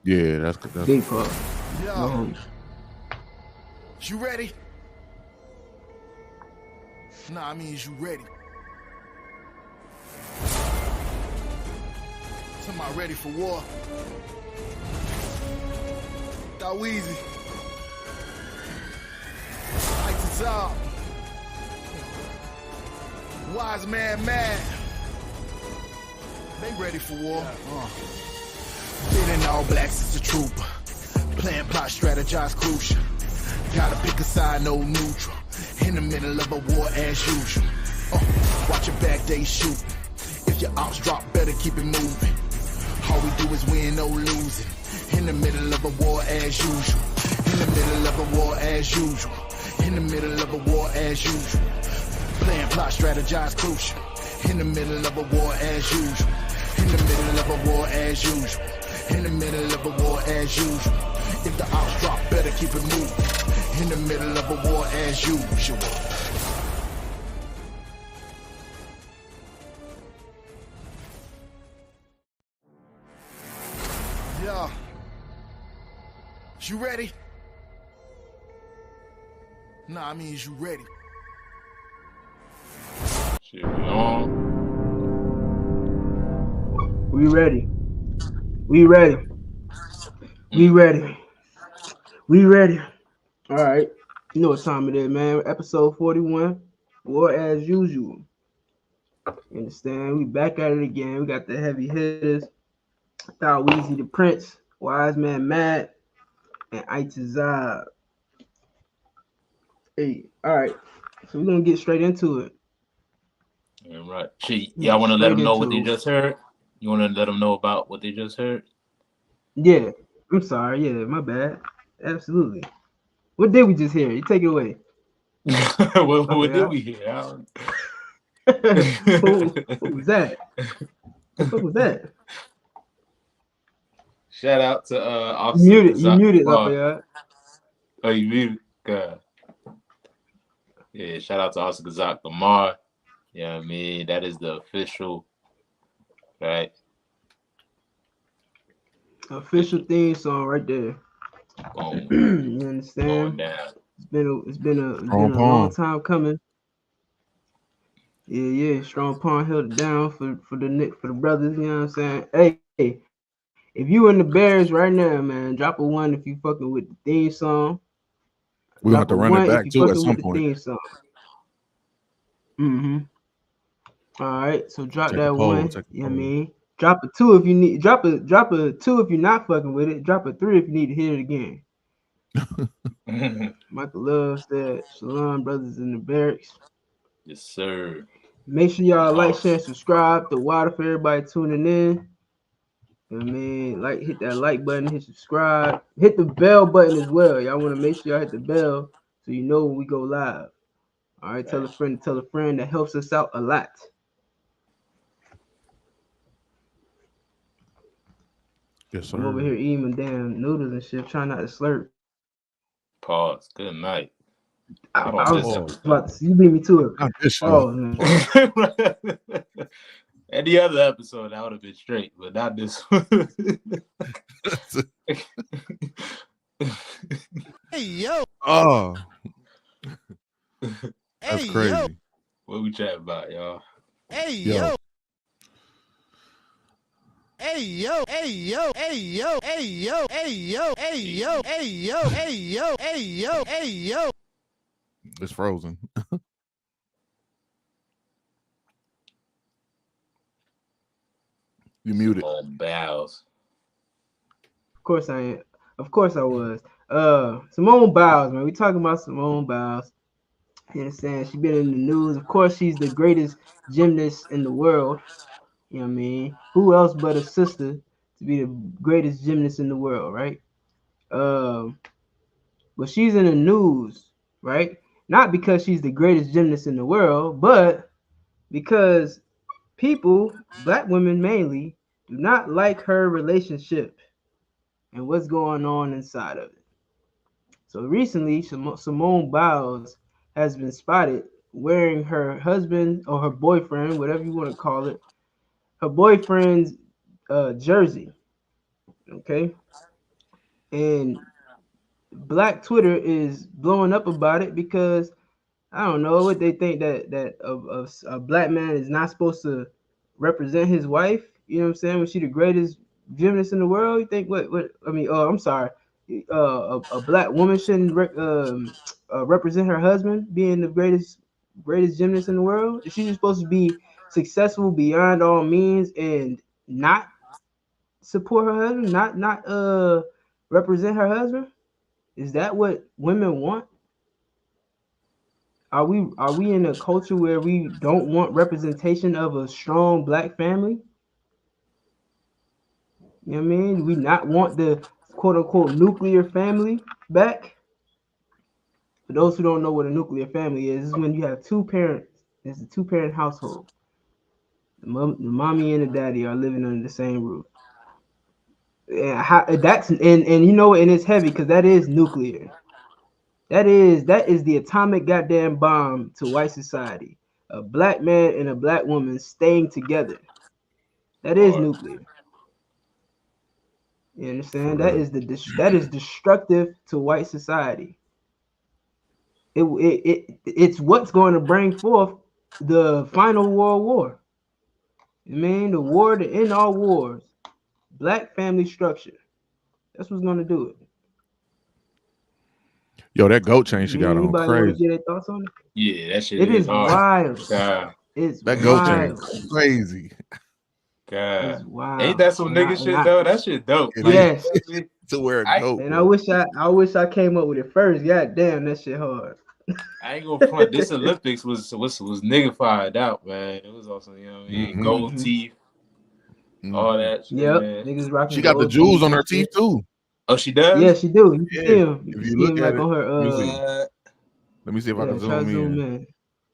Yeah, that's big fuck. Yo, you ready? Nah, I mean, is you ready? Somebody ready for war? That Weezy. Like to top. Wise man mad. They ready for war. Been in all blacks as a trooper. Plan, plot, strategize, crucial. Gotta pick a side, no neutral. In the middle of a war as usual. Watch your back, they shoot. If your ops drop, better keep it moving. All we do is win, no losing. In the middle of a war as usual. In the middle of a war as usual. In the middle of a war as usual. Plan, plot, strategize, crucial. In the middle of a war as usual. In the middle of a war as usual. In the middle of a war as usual. If the ops drop, better keep it moving. In the middle of a war as usual. Yeah. You ready? Nah, I mean, is you ready? Shit, we on. We ready. We ready. We ready. We ready. All right. You know what time it is, man. Episode 41. War as usual. You understand? We back at it again. We got the heavy hitters. Thought Weezy the Prince. Wise Man Matt. And Itazab. Hey, all right. So we're going to get straight into it. Yeah, right. Shit, y'all want to let them know what they just heard? You want to let them know about what they just heard? Yeah. I'm sorry. Yeah, my bad. Absolutely. What did we just hear? You take it away. What did we hear? Who was that? What was that? Shout out to Officer You muted, Lafayette. Oh, you muted? God. Yeah, shout out to Officer Kazak Lamar. You know what I mean? That is the official, right? Official theme song right there. Boom. You understand? Going down. It's been a long time coming. Yeah. Strong Pawn held it down for the brothers. You know what I'm saying? Hey, if you in the Bears right now, man, drop a 1 if you fucking with the theme song. We have to run it back too at some point. Theme song. All right, so drop that 1. You know what I mean? Drop a 2 if you need. Drop a 2 if you're not fucking with it. Drop a 3 if you need to hear it again. Michael Love said, "Shalom, brothers in the barracks." Yes, sir. Make sure y'all like, share, subscribe. The water for everybody tuning in. You know what I mean? Hit that like button, hit subscribe, hit the bell button as well. Y'all want to make sure y'all hit the bell so you know when we go live. All right, tell a friend to tell a friend. That helps us out a lot. Yes, sir. I'm over here eating damn noodles and shit, trying not to slurp. Pause. Good night. I was about to, you beat me to it. Oh, man. Any other episode, I would have been straight, but not this one. Hey, yo. Oh. That's crazy. Yo. What we chatting about, y'all? Hey, yo. Hey yo, hey yo, hey yo, hey yo, hey yo, hey yo, hey yo, hey yo, hey yo, hey yo. It's frozen. You muted. Biles. Of course I am. Of course I was. Simone Biles, man. We talking about Simone Biles. You understand? She's been in the news. Of course, she's the greatest gymnast in the world. You know what I mean? Who else but a sister to be the greatest gymnast in the world, right? But she's in the news, right? Not because she's the greatest gymnast in the world, but because people, black women mainly, do not like her relationship and what's going on inside of it. So recently, Simone Biles has been spotted wearing her husband or her boyfriend, whatever you want to call it, her boyfriend's jersey. Okay, and Black Twitter is blowing up about it because I don't know what they think that a black man is not supposed to represent his wife. You know what I'm saying? When she the greatest gymnast in the world, you think what? I mean, oh, I'm sorry. A black woman shouldn't represent her husband being the greatest gymnast in the world. Is she just supposed to be successful beyond all means and not support her husband, not represent her husband? Is that what women want? Are we in a culture where we don't want representation of a strong black family? You know what I mean? We not want the quote unquote nuclear family back. For those who don't know what a nuclear family is when you have two parents. It's a two-parent household. The mommy and the daddy are living under the same roof. Yeah, that's and you know, and it's heavy because that is nuclear. That is the atomic goddamn bomb to white society. A black man and a black woman staying together. That is Or nuclear. You For understand? real. That is destructive to white society. It's what's going to bring forth the final world war. I mean, the war to end all wars. Black family structure. That's what's going to do it. Yo, that goat chain I she got mean, on anybody want to crazy. get their thoughts on it? yeah, that shit It is is hard. wild. God, It's That goat chain wild. crazy. It's God. Ain't wild. that some nigga shit though? That shit dope. It Like, is Yes. to wear a I goat, And bro. I wish I came up with it first. God damn, that shit hard. I ain't gonna front. This Olympics was niggified out, man. It was also, you know what I mean, Hmm. gold Hmm. teeth, all Hmm. that shit, Yep. man. Niggas rocking She got the gold jewels teeth on and her teeth shit. too. Oh, she Yeah, does? she do. You can Yeah. see him. You If can you see look him at like it, on let me her see. What? Let me see if I yeah, can try to zoom zoom in. in.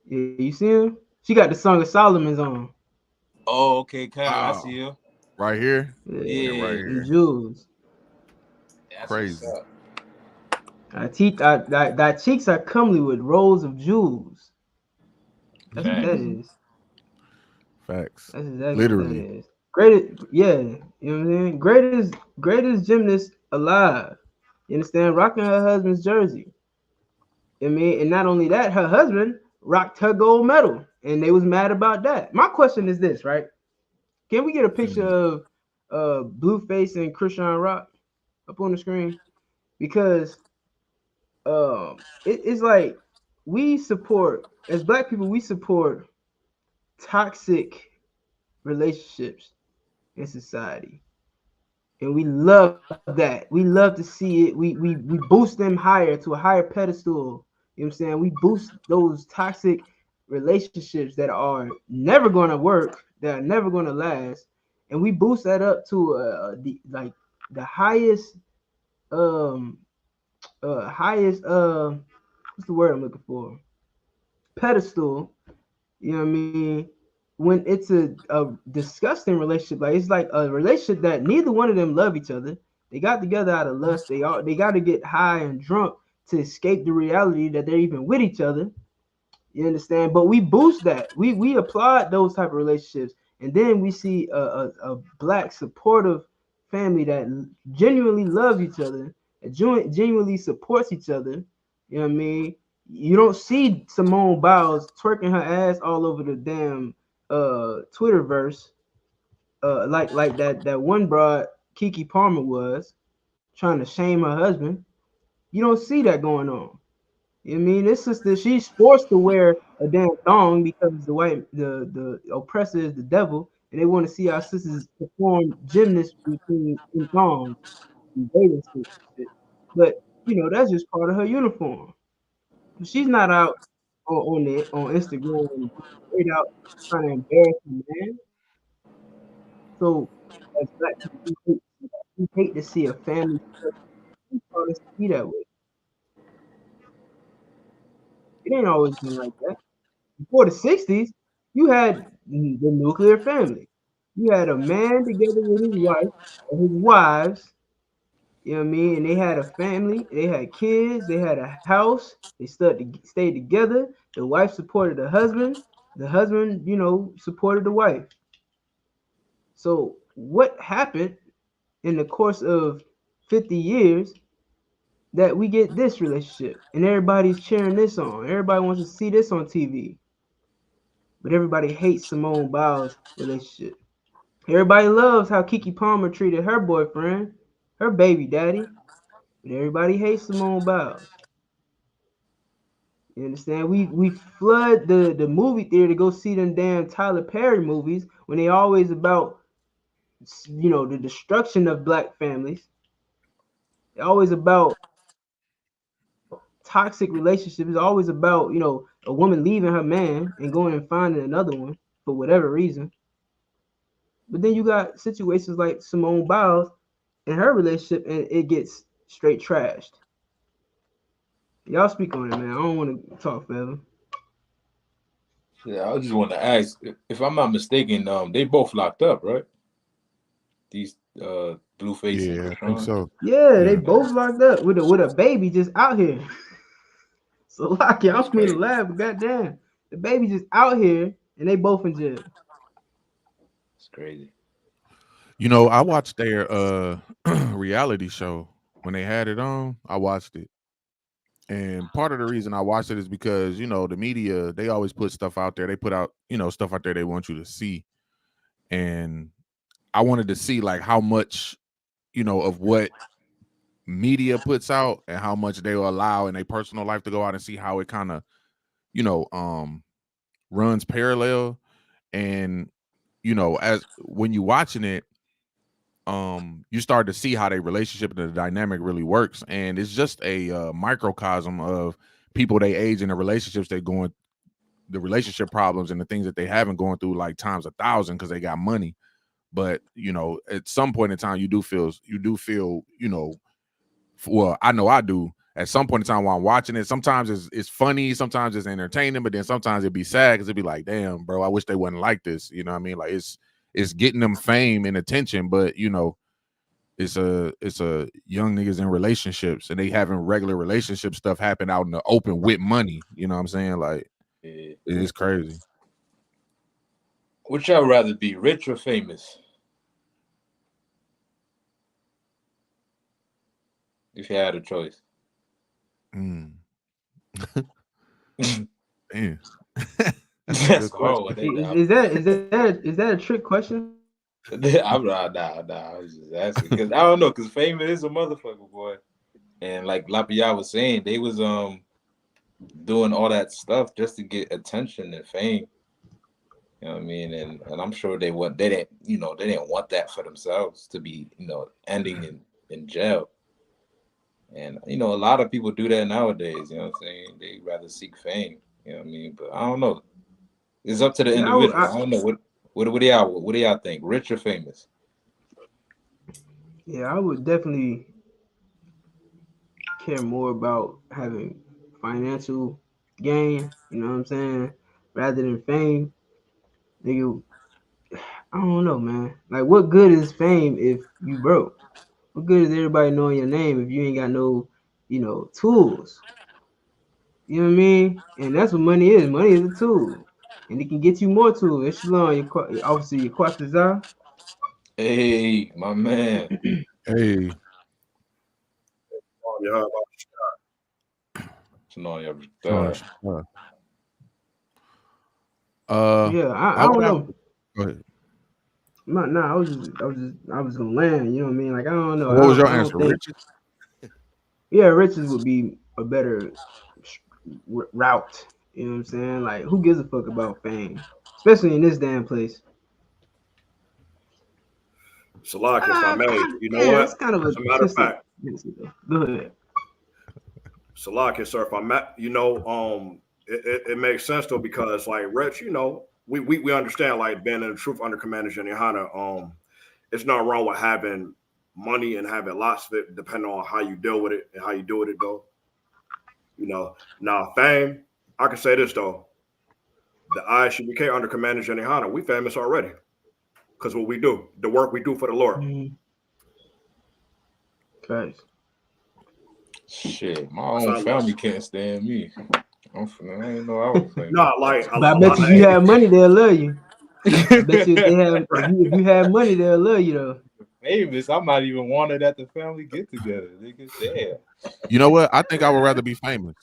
Yeah, you see him? She got the Song of Solomon's on. Oh, okay, Kyle, I Wow. see you. Right here Yeah. and right Yeah, And here. jewels. that's what's Crazy. up. Her teeth that cheeks are comely with rows of jewels. That's what that Facts. Hmm. is. Facts. That's exactly what that Literally. is. Greatest, yeah, you know what I'm saying? Greatest gymnast alive. You understand? Rocking her husband's jersey. I mean, and not only that, her husband rocked her gold medal, and they was mad about that. My question is this, right? Can we get a picture Mhm. of Blueface and Christian Rock up on the screen? Because it's like we support as black people, we support toxic relationships in society. And we love that. We love to see it. We boost them higher to a higher pedestal. You know what I'm saying? We boost those toxic relationships that are never gonna work, that are never gonna last, and we boost that up to the highest um highest what's the word I'm looking for? Pedestal. You know what I mean? When it's a disgusting relationship, like it's like a relationship that neither one of them love each other. They got together out of lust. They got to get high and drunk to escape the reality that they're even with each other. You understand? But we boost that. We applaud those type of relationships, and then we see a black supportive family that genuinely loves each other, that genuinely supports each other. You know what I mean? You don't see Simone Biles twerking her ass all over the damn Twitterverse, like that one broad Kiki Palmer was trying to shame her husband. You don't see that going on. You know what I mean, this sister, she's forced to wear a damn thong because the oppressor is the devil, and they want to see our sisters perform gymnast routine in thongs and bathing suits and shit. But you know, that's just part of her uniform. She's not out on Instagram and straight out trying to embarrass a man. So as black people, we hate to see a family structure. We want us to be that way. It ain't always been like that. Before the 60s, you had the nuclear family. You had a man together with his wife or his wives, you know what I mean? And they had a family, they had kids, they had a house, they stayed together. The wife supported the husband, you know, supported the wife. So what happened? in the course of 50 years that we get this relationship and everybody's cheering this on. Everybody wants to see this on TV. But everybody hates Simone Biles' relationship. Everybody loves how Keke Palmer treated her boyfriend, her baby daddy. But everybody hates Simone Biles. You understand? We flood the movie theater to go see them damn Tyler Perry movies when they always about, you know, the destruction of black families. They're always about toxic relationships. It's always about, you know, a woman leaving her man and going and finding another one for whatever reason. But then you got situations like Simone Biles and her relationship, and it gets straight trashed. Y'all speak on it, man. I don't want to talk forever. Yeah, I just want to ask, if I'm not mistaken, they both locked up, right? These Blueface Yeah, and I think so. Yeah, they both locked up with a baby just out here. So like, I don't mean to laugh, but goddamn, the baby just out here and they both in jail. It's crazy. You know, I watched their reality show when they had it on. I watched it. And part of the reason I watched it is because, you know, the media, they always put stuff out there. They put out, you know, stuff out there they want you to see. And I wanted to see like how much, you know, of what media puts out and how much they will allow in their personal life to go out, and see how it kind of, you know, runs parallel. And, you know, as when you watching it, you start to see how their relationship and the dynamic really works. And it's just a microcosm of people they age and the relationships they going, the relationship problems and the things that they haven't gone through like times 1,000 because they got money. But, you know, at some point in time, you do feel, you know, well, I know I do. At some point in time while I'm watching it, sometimes it's funny, sometimes it's entertaining, but then sometimes it'd be sad because it'd be like, damn, bro, I wish they wasn't like this. You know what I mean? Like it's getting them fame and attention, but you know, it's a young niggas in relationships and they having regular relationship stuff happen out in the open with money. You know what I'm saying? Like, yeah. It's crazy. Would y'all rather be rich or famous? If you had a choice. Damn. That's hard. Is that a trick question? I'm nah. I was just asking because I don't know, because fame is a motherfucker, boy. And like Lapia was saying, they was doing all that stuff just to get attention and fame. You know what I mean? And I'm sure they didn't want that for themselves to be, you know, ending in jail. And, you know, a lot of people do that nowadays, you know what I'm saying? They rather seek fame, you know what I mean? But I don't know. It's up to the individual. I don't know. What do y'all think? Rich or famous? Yeah, I would definitely care more about having financial gain, you know what I'm saying, rather than fame. Nigga, I don't know, man. Like, what good is fame if you broke? What good is everybody knowing your name if you ain't got no, you know, tools? You know what I mean? And that's what money is. Money is a tool, and it can get you more tools. Echelon, obviously your Quatazar. Hey, my man. Hey. Yeah, I don't know. Go ahead. I was gonna land. You know what I mean? Like, I don't know. What was your answer, Richard? Yeah, Richards would be a better route. You know what I'm saying? Like, who gives a fuck about fame, especially in this damn place? Salak, if I may, you know what? It's kind of as a matter of fact, go ahead. Salak, sir, if I met, you know, it makes sense though, because like Rich, you know, we understand like being in the truth under Commander Jenny, it's not wrong with having money and having lots of it, depending on how you deal with it and how you do with it though. You know, now fame, I can say this though, the ISUBK under Commander Jenny, we famous already. Because what we do, the work we do for the Lord. Okay. Shit, my own family can't stand me. I didn't know I was famous. No, like, but I bet you if you have money, they'll love you. I bet you if you have money, they'll love you though. famous, I might even want it at the family get together. Nigga, damn. You know what? I think I would rather be famous.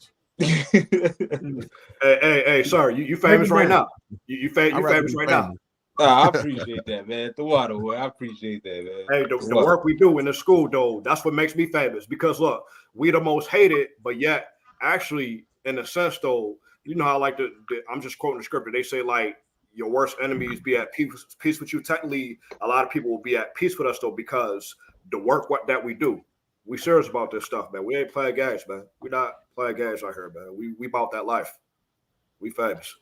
Hey, sir, you famous right now. You famous right now. I appreciate that, man. The water, boy. I appreciate that, man. Hey, the work we do in the school, though, that's what makes me famous. Because look, we the most hated, but yet actually, in a sense, though, you know how like I'm just quoting the script. They say like your worst enemies be at peace with you. Technically, a lot of people will be at peace with us though because the work that we do. We serious about this stuff, man. We ain't playing games, man. We not playing games out here, man. We about that life. We famous.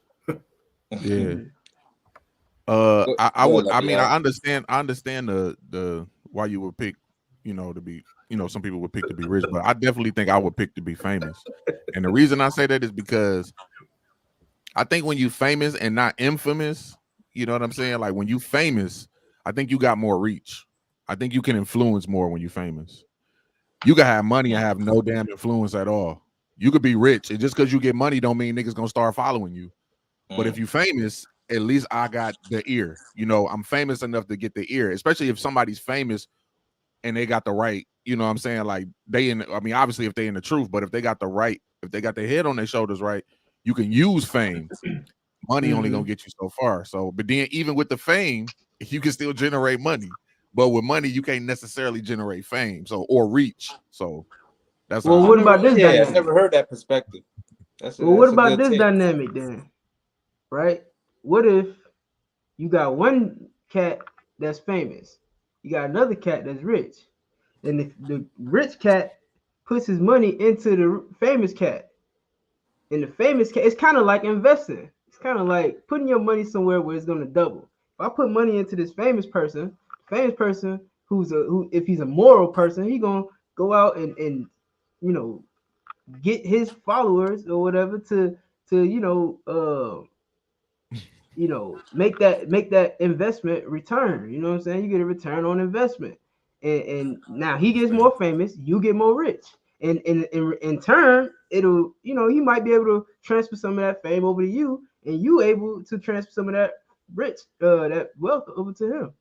Yeah. I understand the why you would pick, to be, some people would pick to be rich, but I definitely think I would pick to be famous. And the reason I say that is because I think when you famous and not infamous, you know what I'm saying? Like when you famous, I think you got more reach. I think you can influence more when you famous. You can have money and have no damn influence at all. You could be rich, and just because you get money don't mean niggas gonna start following you. But if you famous, at least I got the ear. I'm famous enough to get the ear, especially if somebody's famous and they got the right, you know what I'm saying? Like obviously if they in the truth, but if they got their head on their shoulders right, you can use fame. Money only gonna get you so far. So, but then even with the fame, you can still generate money. But with money, you can't necessarily generate fame, or reach. So that's what about this dynamic? I never heard that perspective. What about this dynamic then? Right? What if you got one cat that's famous, you got another cat that's rich, and if the rich cat puts his money into the famous cat, and the famous cat, it's kind of like investing. It's kind of like putting your money somewhere where it's going to double. If I put money into this famous person who if he's a moral person, he gonna go out and get his followers or whatever to make that investment return. You know what I'm saying? You get a return on investment, and now he gets more famous, you get more rich, and in turn, it'll he might be able to transfer some of that fame over to you, and you able to transfer some of that that wealth over to him.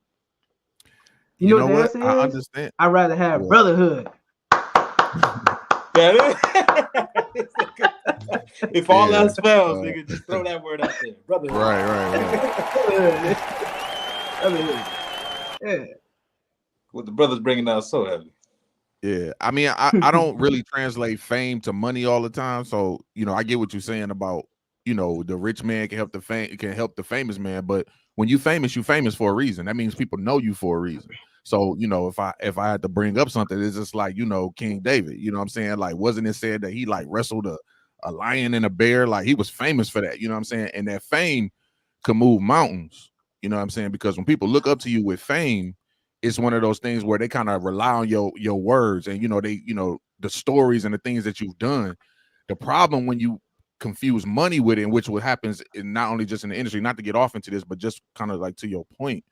You know what the answer is? I understand. I'd rather have brotherhood. If all else fails, nigga, just throw that word out there, brotherhood. Right. Yeah. What the brothers bringing out so heavy. Yeah, I don't really translate fame to money all the time. So I get what you're saying about the rich man can help the famous man, but when you famous for a reason. That means people know you for a reason. So if I had to bring up something, it's just like King David. You know what I'm saying? Like, wasn't it said that he like wrestled a lion and a bear? Like, he was famous for that. You know what I'm saying? And that fame can move mountains. You know what I'm saying? Because when people look up to you with fame, it's one of those things where they kind of rely on your words and the stories and the things that you've done. The problem when you confuse money with it, and which what happens in not only just in the industry, not to get off into this, but just kind of like to your point.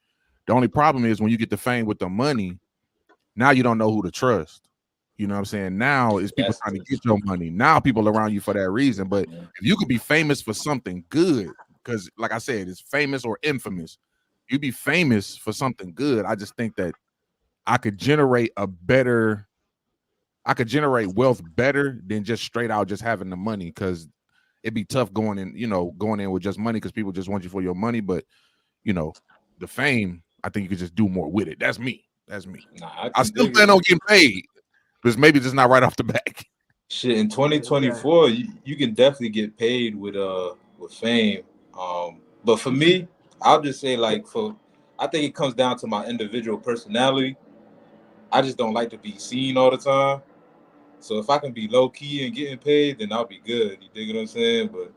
The only problem is when you get the fame with the money, now you don't know who to trust. You know what I'm saying? Now is people trying to get your money. Now people around you for that reason. But if you could be famous for something good, because like I said, it's famous or infamous. You be famous for something good. I just think that I could generate wealth better than just straight out just having the money, because it'd be tough going in with just money because people just want you for your money. But the fame, I think you could just do more with it. That's me. Nah, I still plan on getting paid, but maybe just not right off the back. Shit, in 2024, you can definitely get paid with fame. But for me, I'll just say I think it comes down to my individual personality. I just don't like to be seen all the time. So if I can be low key and getting paid, then I'll be good. You dig what I'm saying? But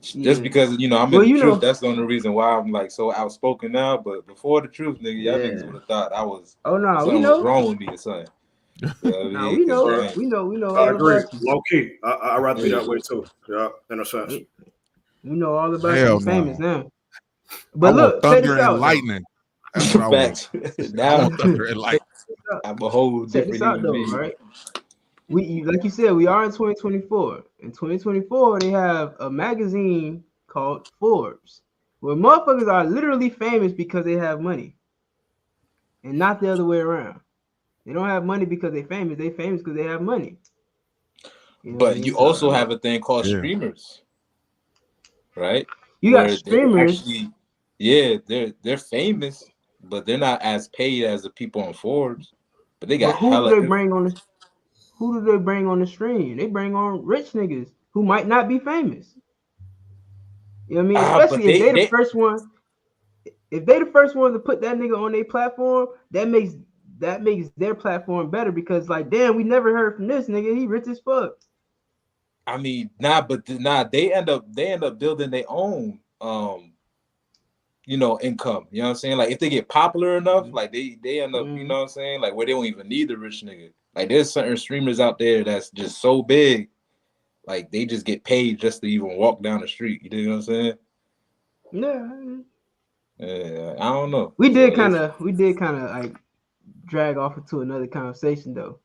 just because I'm in the truth, that's the only reason why I'm like so outspoken now. But before the truth, nigga, y'all niggas would have thought I was something was wrong with me or something. No, we know. I agree. Low key, I'd rather be that way too. Yeah, in a sense. We know all about you famous now. But look, thunder and lightning. That's what I want. Now thunder and lightning. I'm a whole different human right? We, like you said, we are in 2024. In 2024, they have a magazine called Forbes, where motherfuckers are literally famous because they have money. and not the other way around. They don't have money because they're famous. They famous because they have money. You know what I But mean? you So also have a thing called Yeah. streamers, right? you got Where they're streamers, actually, yeah, they're famous, but they're not as paid as the people on Forbes. But they but got who do hella they bring on the who do they bring on the stream? They bring on rich niggas who might not be famous. You know what I mean? but Especially if they the they first one. If they the first one to put that nigga on their platform, that makes their platform better because like damn, we never heard from this nigga. He rich as fuck. I mean, nah, they end up building their own income. You know what I'm saying? Like if they get popular enough, like they end up, you know what I'm saying? Like where they don't even need the rich nigga. Like there's certain streamers out there that's just so big, like they just get paid just to even walk down the street. You know what I'm saying? Yeah, Yeah, I don't know. we So did kind of like drag off into another conversation though,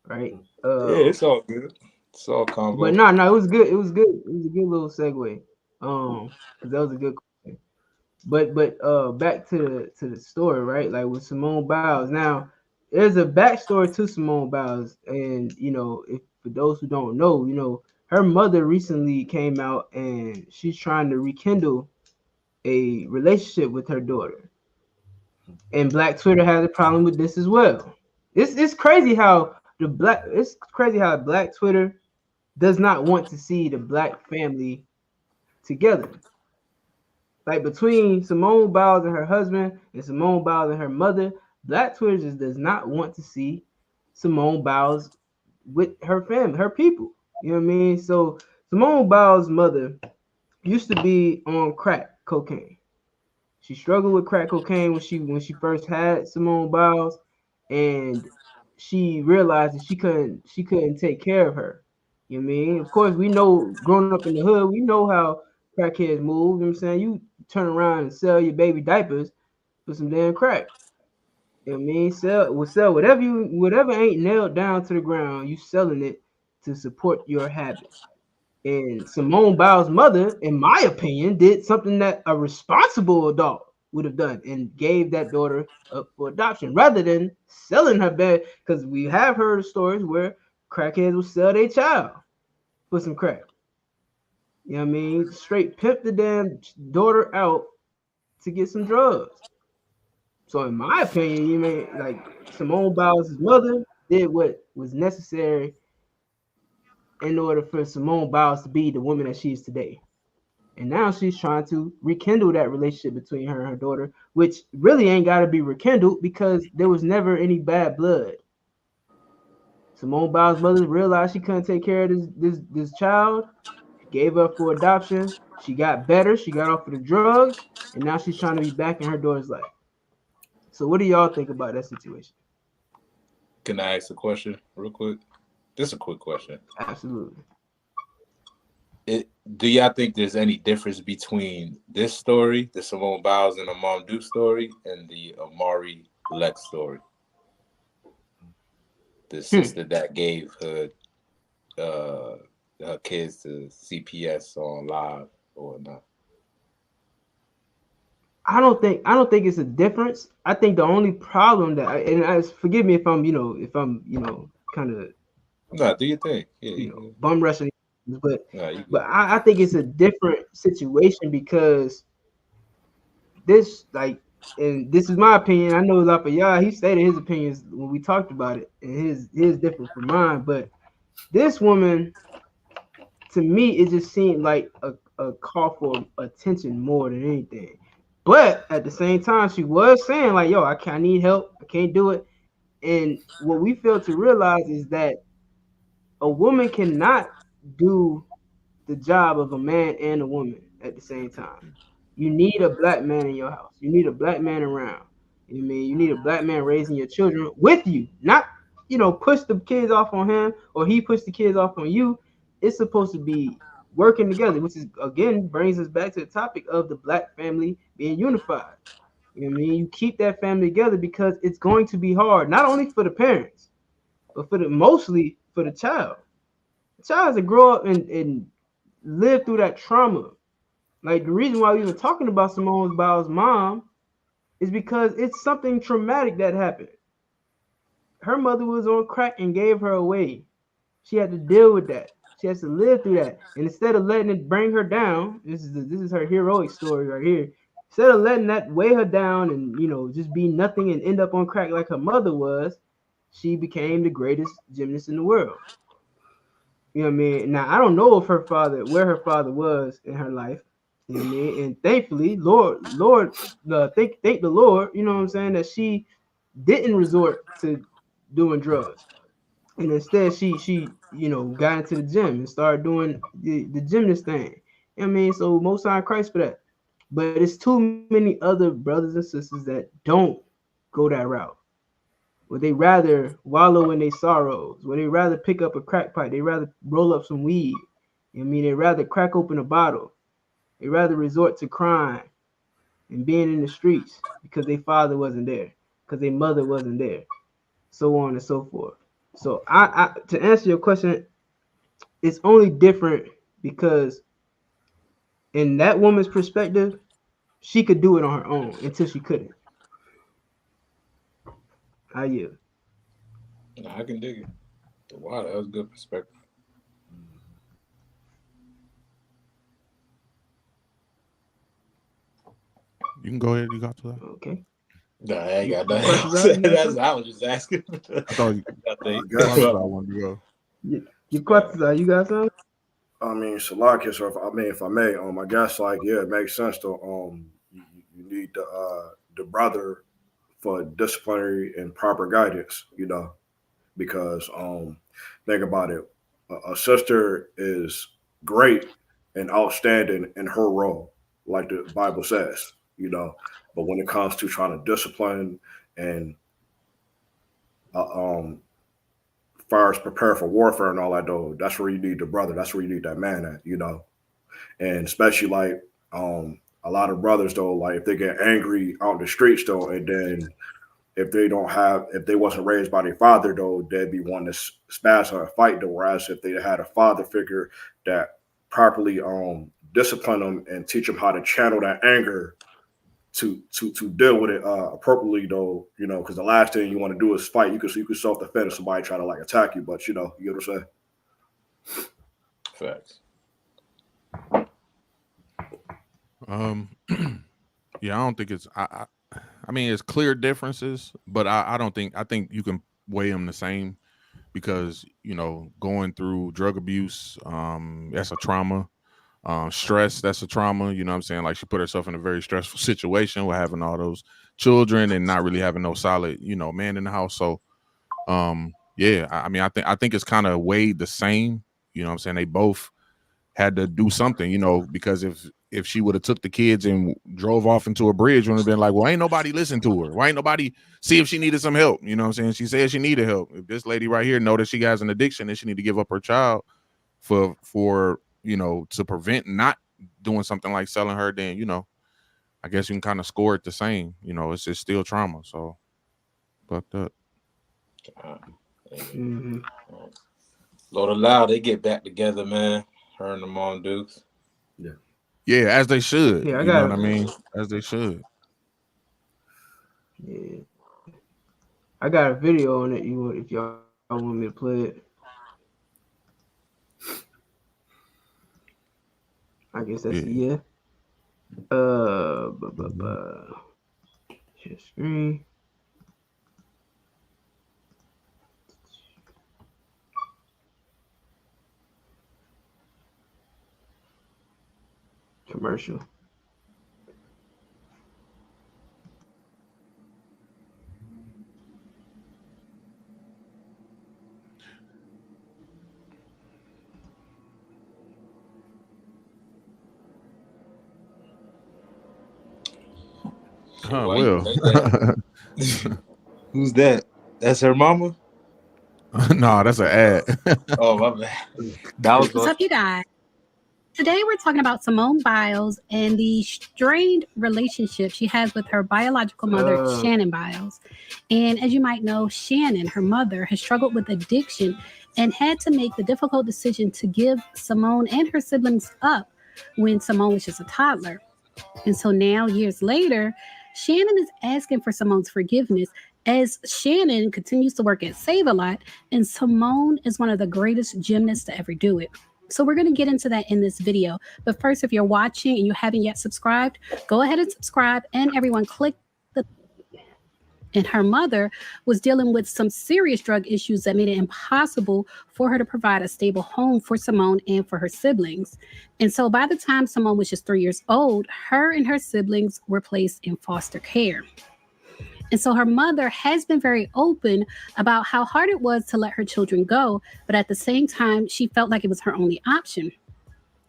right? yeah, it's all good. It's all But convo. no, it was good. It was good. It was a good little segue. Because that was a good question. But back to the story, right? Like with Simone Biles. Now, there's a backstory to Simone Biles, and if for those who don't know, her mother recently came out and she's trying to rekindle a relationship with her daughter. And Black Twitter has a problem with this as well. It's crazy how Black Twitter does not want to see the Black family together. Like between Simone Biles and her husband and Simone Biles and her mother, Black Twitter just does not want to see Simone Biles with her family, her people. You know what I mean? So Simone Biles' mother used to be on crack cocaine. She struggled with crack cocaine when she first had Simone Biles, and she realized that she couldn't take care of her. You know what I mean? Of course, we know growing up in the hood, we know how crackheads move. You know what I'm saying? You turn around and sell your baby diapers for some damn crack. You know what I mean? Sell whatever ain't nailed down to the ground, you selling it to support your habit. And Simone Biles' mother, in my opinion, did something that a responsible adult would have done and gave that daughter up for adoption rather than selling her bed. Because we have heard stories where crackheads will sell their child for some crack. You know what I mean? Straight pimp the damn daughter out to get some drugs. So in my opinion, you mean like Simone Biles' mother did what was necessary in order for Simone Biles to be the woman that she is today. And now she's trying to rekindle that relationship between her and her daughter, which really ain't got to be rekindled because there was never any bad blood. Simone Biles' mother realized she couldn't take care of this child, gave up for adoption. She got better. She got off of the drugs, and now she's trying to be back in her daughter's life. So, what do y'all think about that situation? Can I ask a question real quick? Just a quick question. Absolutely. Do y'all think there's any difference between this story, the Simone Biles and the Mom Duke story, and the Amari Lex story? The sister that gave her kids to CPS on live or not? I don't think it's a difference. I think the only problem forgive me if I'm kind of No, do you think? Yeah, bum rushing, but no, I think it's a different situation because this and this is my opinion. I know Lafayette, he stated his opinions when we talked about it, and his different from mine. But this woman, to me, it just seemed like a call for attention more than anything. But at the same time, she was saying like, "Yo, I need help. I can't do it." And what we fail to realize is that a woman cannot do the job of a man and a woman at the same time. You need a Black man in your house. You need a Black man around. You know what I mean? You need a Black man raising your children with you, not push the kids off on him or he push the kids off on you. It's supposed to be working together, which is again brings us back to the topic of the Black family being unified. You know what I mean? You keep that family together because it's going to be hard, not only for the parents, but mostly for the child. The child has to grow up and live through that trauma. Like the reason why we were talking about Simone Biles' mom is because it's something traumatic that happened. Her mother was on crack and gave her away. She had to deal with that. She has to live through that. And instead of letting it bring her down, this is her heroic story right here. Instead of letting that weigh her down and just be nothing and end up on crack like her mother was, she became the greatest gymnast in the world. You know what I mean? Now I don't know if where her father was in her life. You know what I mean? And thankfully, thank the Lord, you know what I'm saying, that she didn't resort to doing drugs. And instead she got into the gym and started doing the gymnast thing. You know what I mean? So most high Christ for that. But it's too many other brothers and sisters that don't go that route. Where they rather wallow in their sorrows, where they rather pick up a crack pipe, they rather roll up some weed. You know what I mean? They rather crack open a bottle. They rather resort to crime and being in the streets because their father wasn't there, because their mother wasn't there, so on and so forth. So I to answer your question, it's only different because in that woman's perspective, she could do it on her own until she couldn't. How you? Nah, I can dig it. Wow, that was good perspective. You can go ahead. You got to that. Okay. Nah, I ain't got nothing. That's I was just asking. I thought you. I I wanted to go. Your questions are, you got something? I mean, Salakia, so if I may, I guess it makes sense to you need the brother for disciplinary and proper guidance, because think about it, a sister is great and outstanding in her role, like the Bible says, but when it comes to trying to discipline and far as prepare for warfare and all that though, that's where you need the brother. That's where you need that man at, and especially like a lot of brothers though, like if they get angry out in the streets though, and then if they wasn't raised by their father though, they'd be one to spaz or fight though. Whereas if they had a father figure that properly discipline them and teach them how to channel that anger to deal with it appropriately though, because the last thing you want to do is fight. You could self-defend if somebody try to like attack you, but you know what I'm saying? Facts. Yeah, I don't think it's I mean it's clear differences, but I think you can weigh them the same because going through drug abuse, that's a trauma. Stress, that's a trauma, you know what I'm saying? Like she put herself in a very stressful situation with having all those children and not really having no solid, man in the house. So yeah, I mean I think it's kind of weighed the same, you know what I'm saying? They both had to do something, because if she would have took the kids and drove off into a bridge, would have been like, well, ain't nobody listen to her. Why ain't nobody see if she needed some help? You know what I'm saying? She said she needed help. If this lady right here know that she has an addiction and she need to give up her child for to prevent not doing something like selling her, then, I guess you can kind of score it the same. It's just still trauma. So fucked up. Lord allow they get back together, man. Her and the Mom Dukes. Yeah, as they should. Yeah, you know what I mean? As they should. Yeah. I got a video on it. If y'all want me to play it. I guess that's yeah. Share screen. Commercial. Well. Who's that? That's her mama? No, that's an ad. Oh, my bad. What's up, you guys? Today we're talking about Simone Biles and the strained relationship she has with her biological mother, Shannon Biles. And as you might know, Shannon, her mother, has struggled with addiction and had to make the difficult decision to give Simone and her siblings up when Simone was just a toddler. And so now, years later, Shannon is asking for Simone's forgiveness as Shannon continues to work at Save-A-Lot, and Simone is one of the greatest gymnasts to ever do it. So we're going to get into that in this video. But first, if you're watching and you haven't yet subscribed, go ahead and subscribe, and everyone click the. And her mother was dealing with some serious drug issues that made it impossible for her to provide a stable home for Simone and for her siblings. And so by the time Simone was just 3 years old, her and her siblings were placed in foster care. And so her mother has been very open about how hard it was to let her children go, but at the same time, she felt like it was her only option.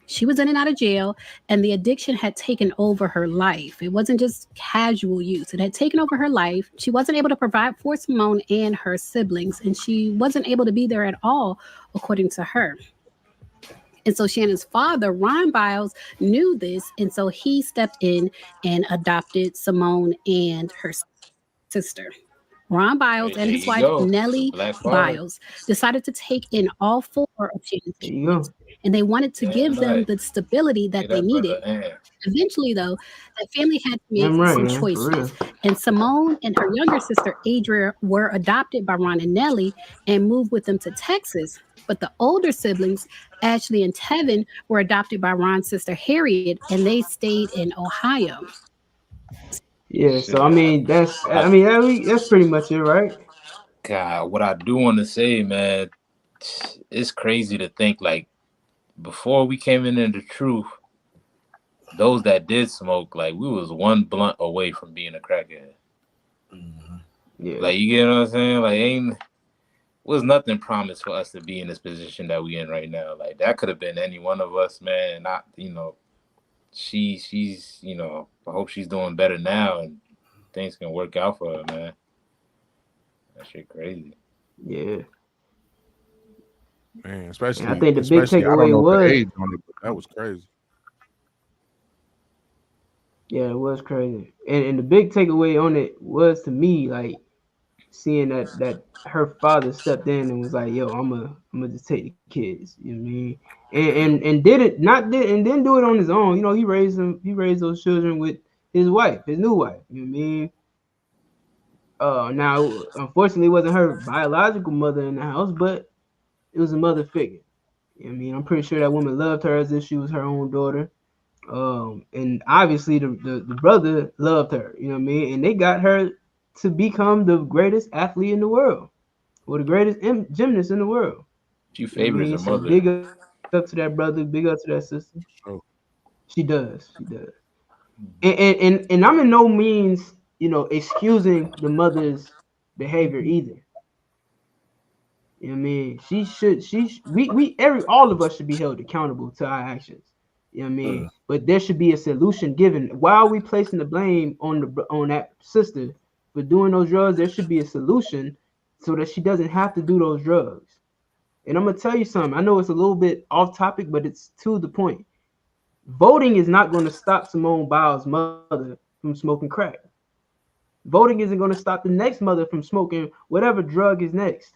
She was in and out of jail, and the addiction had taken over her life. It wasn't just casual use. It had taken over her life. She wasn't able to provide for Simone and her siblings, and she wasn't able to be there at all, according to her. And so Shannon's father, Ron Biles, knew this, and so he stepped in and adopted Simone and her sister. Ron Biles and his wife, Nellie Biles, decided to take in all four of Shannon's kids. And they wanted to give them the stability that they needed. Eventually, though, the family had to make some choices. And Simone and her younger sister, Adria, were adopted by Ron and Nellie and moved with them to Texas. But the older siblings, Ashley and Tevin, were adopted by Ron's sister, Harriet, and they stayed in Ohio. Yeah, so I mean, that's pretty much it, right? God, what I do want to say, man, it's crazy to think, like, before we came into the truth, those that did smoke, like, we was one blunt away from being a crackhead. Mm-hmm. Yeah. Like, you get what I'm saying? Like, was nothing promised for us to be in this position that we in right now. Like, that could have been any one of us, man. And she's, I hope she's doing better now and things can work out for her, man. That shit crazy. Yeah. Man, especially and I think the big takeaway I don't know was the age on it, but that was crazy. Yeah, it was crazy. And the big takeaway on it was, to me, like, seeing that her father stepped in and was like, "Yo, I'm gonna just take the kids." You know what I mean? And didn't do it on his own. You know, he raised those children with his wife, his new wife. You know what I mean? Now, unfortunately, it wasn't her biological mother in the house, but it was a mother figure. You know what I mean? I'm pretty sure that woman loved her as if she was her own daughter. And obviously the brother loved her, you know what I mean? And they got her to become the greatest athlete in the world, or the greatest gymnast in the world. She favors her mother. Big up to that brother, big up to that sister. Oh. She does. And I'm in no means, excusing the mother's behavior either. You know what I mean? All of us should be held accountable to our actions. You know what I mean? But there should be a solution given. While we placing the blame on that sister for doing those drugs, there should be a solution so that she doesn't have to do those drugs. And I'm gonna tell you something. I know it's a little bit off topic, but it's to the point. Voting is not going to stop Simone Biles' mother from smoking crack. Voting isn't going to stop the next mother from smoking whatever drug is next.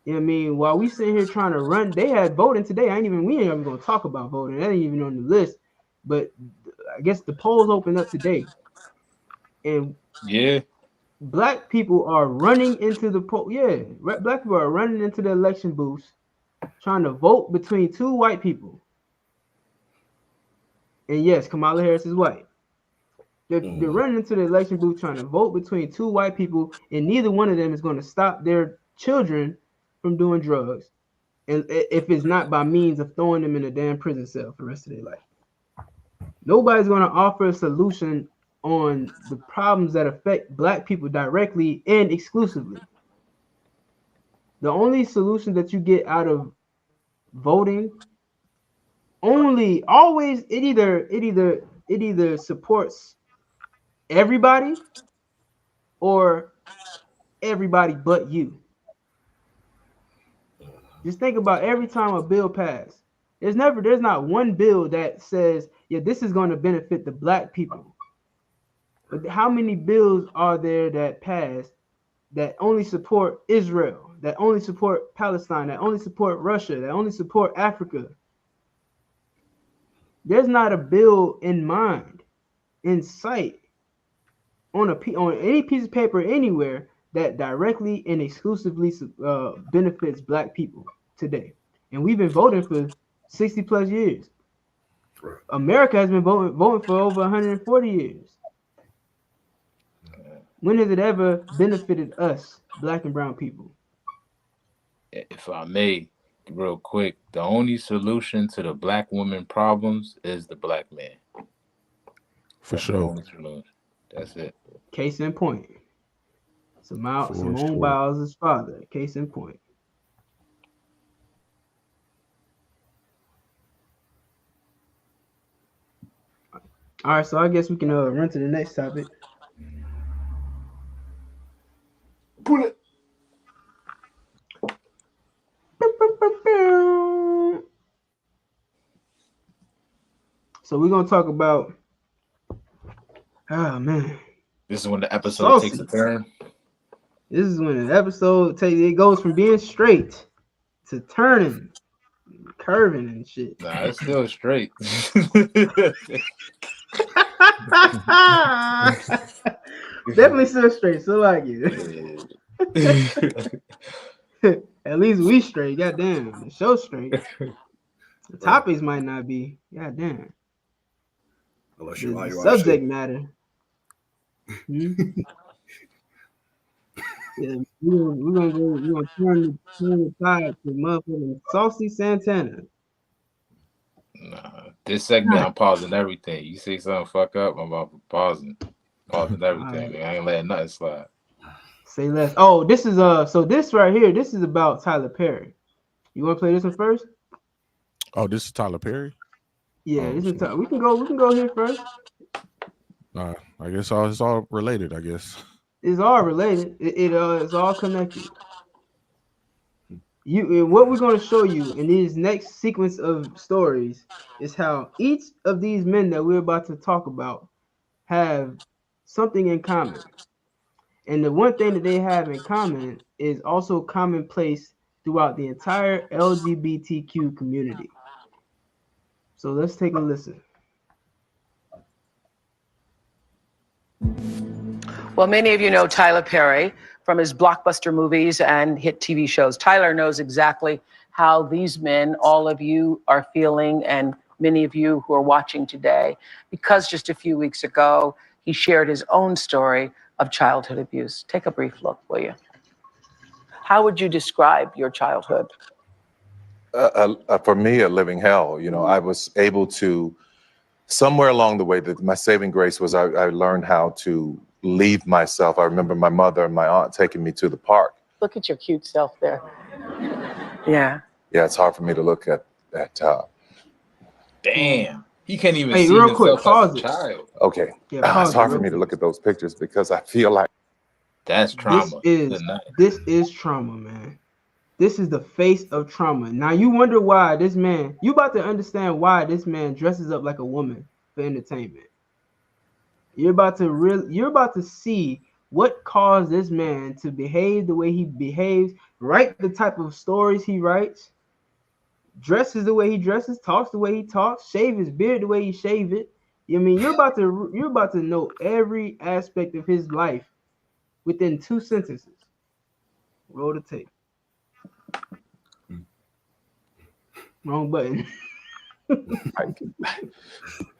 You know what I mean? While we sitting here trying to run, they had voting today. We ain't even going to talk about voting. That ain't even on the list. But I guess the polls opened up today. And yeah, black people are running into the poll. Yeah, black people are running into the election booths trying to vote between two white people. And yes, Kamala Harris is white. They're running into the election booth trying to vote between two white people, and neither one of them is going to stop their children from doing drugs, and if it's not by means of throwing them in a damn prison cell for the rest of their life. Nobody's going to offer a solution on the problems that affect black people directly and exclusively. The only solution that you get out of voting it either supports everybody or everybody but you. Just think about every time a bill passed. There's not one bill that says, yeah, this is going to benefit the black people. But how many bills are there that pass that only support Israel, that only support Palestine, that only support Russia, that only support Africa? There's not a bill in mind, in sight, on any piece of paper anywhere that directly and exclusively benefits Black people today. And we've been voting for 60 plus years. Right. America has been voting for over 140 years. When has it ever benefited us, Black and brown people? If I may, real quick, the only solution to the Black woman problems is the Black man. For That's sure. The only solution. That's it. Case in point. Simone sure. Biles' father. Case in point. All right, so I guess we can run to the next topic. Pull it. So we're gonna talk about. Oh man. This is when the episode Saucy. takes a turn. This is when an episode it goes from being straight to turning, curving and shit. Nah, it's still straight. Definitely still straight, so like it. At least we straight, goddamn. The show straight. The topics might not be, goddamn. Unless you lie, The you subject matter. Yeah, we're gonna turn the tide to motherfucking Saucy Santana. Nah, this segment I'm pausing everything. You see something fuck up, I'm about pausing everything. Right. I ain't letting nothing slide. Say less. Oh, this is so this right here. This is about Tyler Peryy. You want to play this one first? Oh, this is Tyler Peryy. Yeah, this is. We can go here first. I guess it's all related. I guess It's all related. It's all connected. What we're going to show you in these next sequence of stories is how each of these men that we're about to talk about have something in common. And the one thing that they have in common is also commonplace throughout the entire LGBTQ community. So let's take a listen. Well, many of you know Tyler Peryy from his blockbuster movies and hit TV shows. Tyler knows exactly how these men, all of you, are feeling, and many of you who are watching today, because just a few weeks ago, he shared his own story of childhood abuse. Take a brief look, will you? How would you describe your childhood? For me, a living hell. You know, I was able to, somewhere along the way, that my saving grace was I learned how to leave myself. I remember my mother and my aunt taking me to the park. Look at your cute self there. Yeah. Yeah, it's hard for me to look at that. Damn. He can't even Hey, see real himself quick, pause as a it. child. Okay. Yeah, It's hard for me to look at those pictures because I feel like That's trauma. This is trauma, man. This is the face of trauma. Now you wonder why this man, you about to understand why this man dresses up like a woman for entertainment. You're about to see what caused this man to behave the way he behaves, write the type of stories he writes, dresses the way he dresses, talks the way he talks, shave his beard the way he shave it. I mean, you're about to know every aspect of his life within 2 sentences. Roll the tape. Wrong button.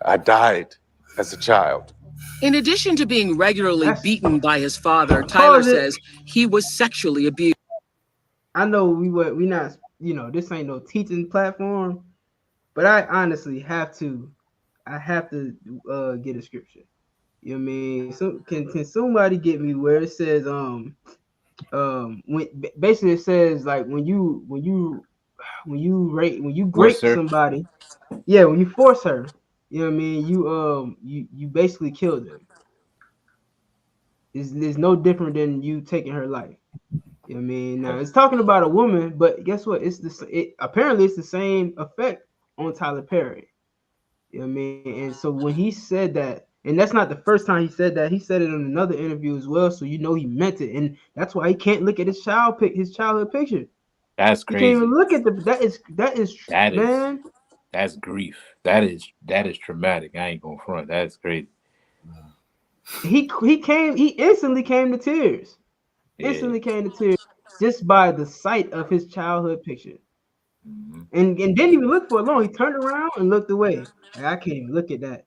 I died as a child. In addition to being regularly beaten by his father, Pause Tyler it. says he was sexually abused. I know we not, this ain't no teaching platform, but I honestly have to get a scripture. You know what I mean? So can somebody get me where it says when basically it says like when you grape somebody, yeah, when you force her, you know what I mean, you basically kill them. It's no different than you taking her life. You know what I mean? Now it's talking about a woman, but guess what? Apparently it's the same effect on Tyler Peryy. You know what I mean? And so when he said that, and that's not the first time he said that, he said it in another interview as well. So he meant it, and that's why he can't look at his childhood picture. That's crazy. You can't even look at that is man. That's grief. That is traumatic. I ain't gonna front. That's crazy. he instantly came to tears. Instantly came to tears just by the sight of his childhood picture. And didn't even look for it long. He turned around and looked away. Like, I can't even look at that.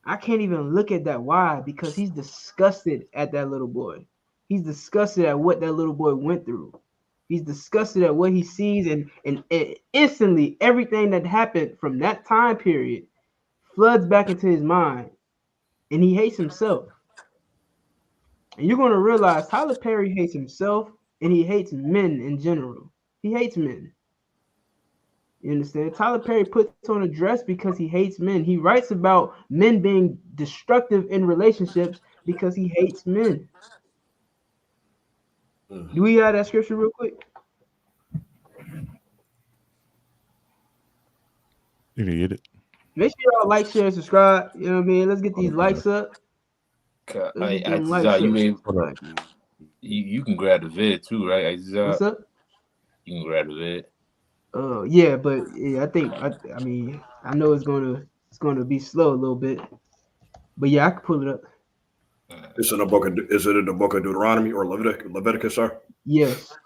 I can't even look at that. Why? Because he's disgusted at that little boy. He's disgusted at what that little boy went through. He's disgusted at what he sees, and instantly everything that happened from that time period floods back into his mind, and he hates himself. And you're going to realize Tyler Perry hates himself, and he hates men in general. He hates men. You understand? Tyler Perry puts on a dress because he hates men. He writes about men being destructive in relationships because he hates men. Do we have that scripture real quick? You can get it. Make sure y'all like, share, and subscribe. You know what I mean? Let's get these likes up. You can grab the vid too, right? What's up? You can grab the vid. Yeah, but yeah, I mean, I know it's gonna be slow a little bit, but yeah, I can pull it up. Is it in the book of Deuteronomy or Leviticus, sir? Yes,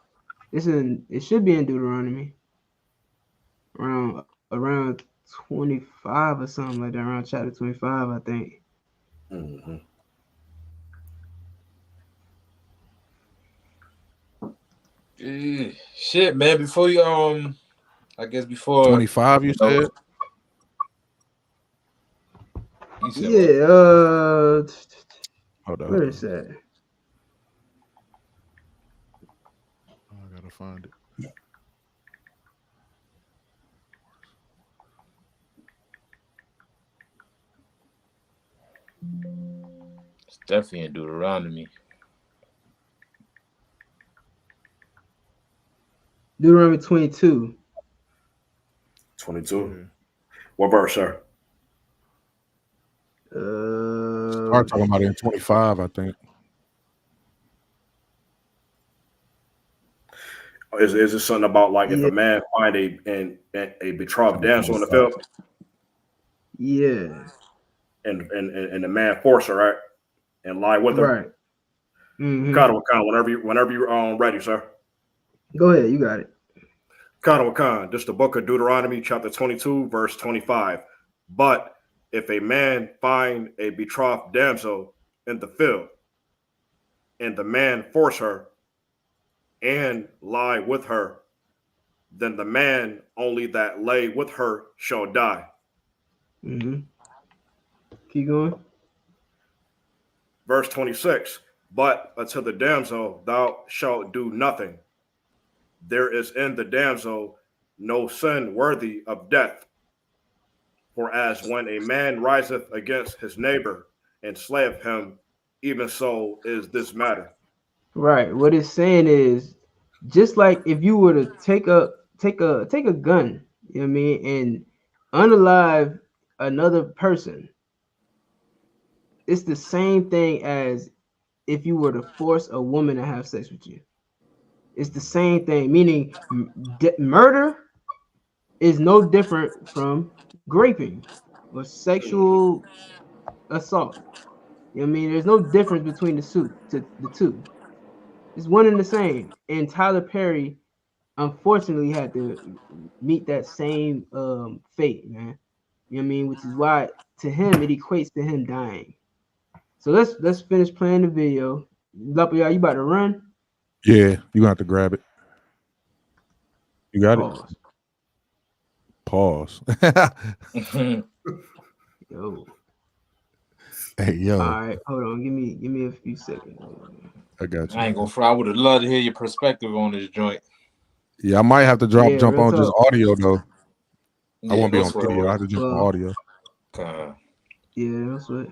it should be in Deuteronomy, around 25 or something like that, around chapter 25, I think. Shit, man. Before you I guess before 25, you said? Yeah. Hold on. Where is that? I gotta find it. It's definitely in Deuteronomy. Deuteronomy 22. 22. Yeah. What verse, sir? Start talking about it in 25, I think. Is it something about like if a man find a betrothed damsel in the field? Yeah. And the man force her, right? And lie with her. Right. Whenever you're ready, sir. Go ahead, you got it. Khan, this is the book of Deuteronomy, chapter 22, verse 25. But if a man find a betrothed damsel in the field, and the man force her and lie with her, then the man only that lay with her shall die. Keep going. Verse 26. But unto the damsel thou shalt do nothing. There is in the damsel no sin worthy of death. For as when a man riseth against his neighbor and slayeth him, even so is this matter. Right. What it's saying is, just like if you were to take a gun, you know what I mean, and unalive another person, it's the same thing as if you were to force a woman to have sex with you. It's the same thing, meaning murder is no different from raping or sexual assault. You know what I mean? There's no difference between the two. It's one and the same. And Tyler Perry, unfortunately, had to meet that same fate, man. You know what I mean? Which is why, to him, it equates to him dying. So let's finish playing the video. Lapia, you about to run? Yeah, you have to grab it. You got it? Pause. Yo. Hey, yo. All right, hold on. Give me a few seconds. I got you. I ain't gonna fry. I would have loved to hear your perspective on this joint. Yeah, I might have to jump on just audio though. Yeah, I won't be on video. I have to jump on audio. Yeah, that's what.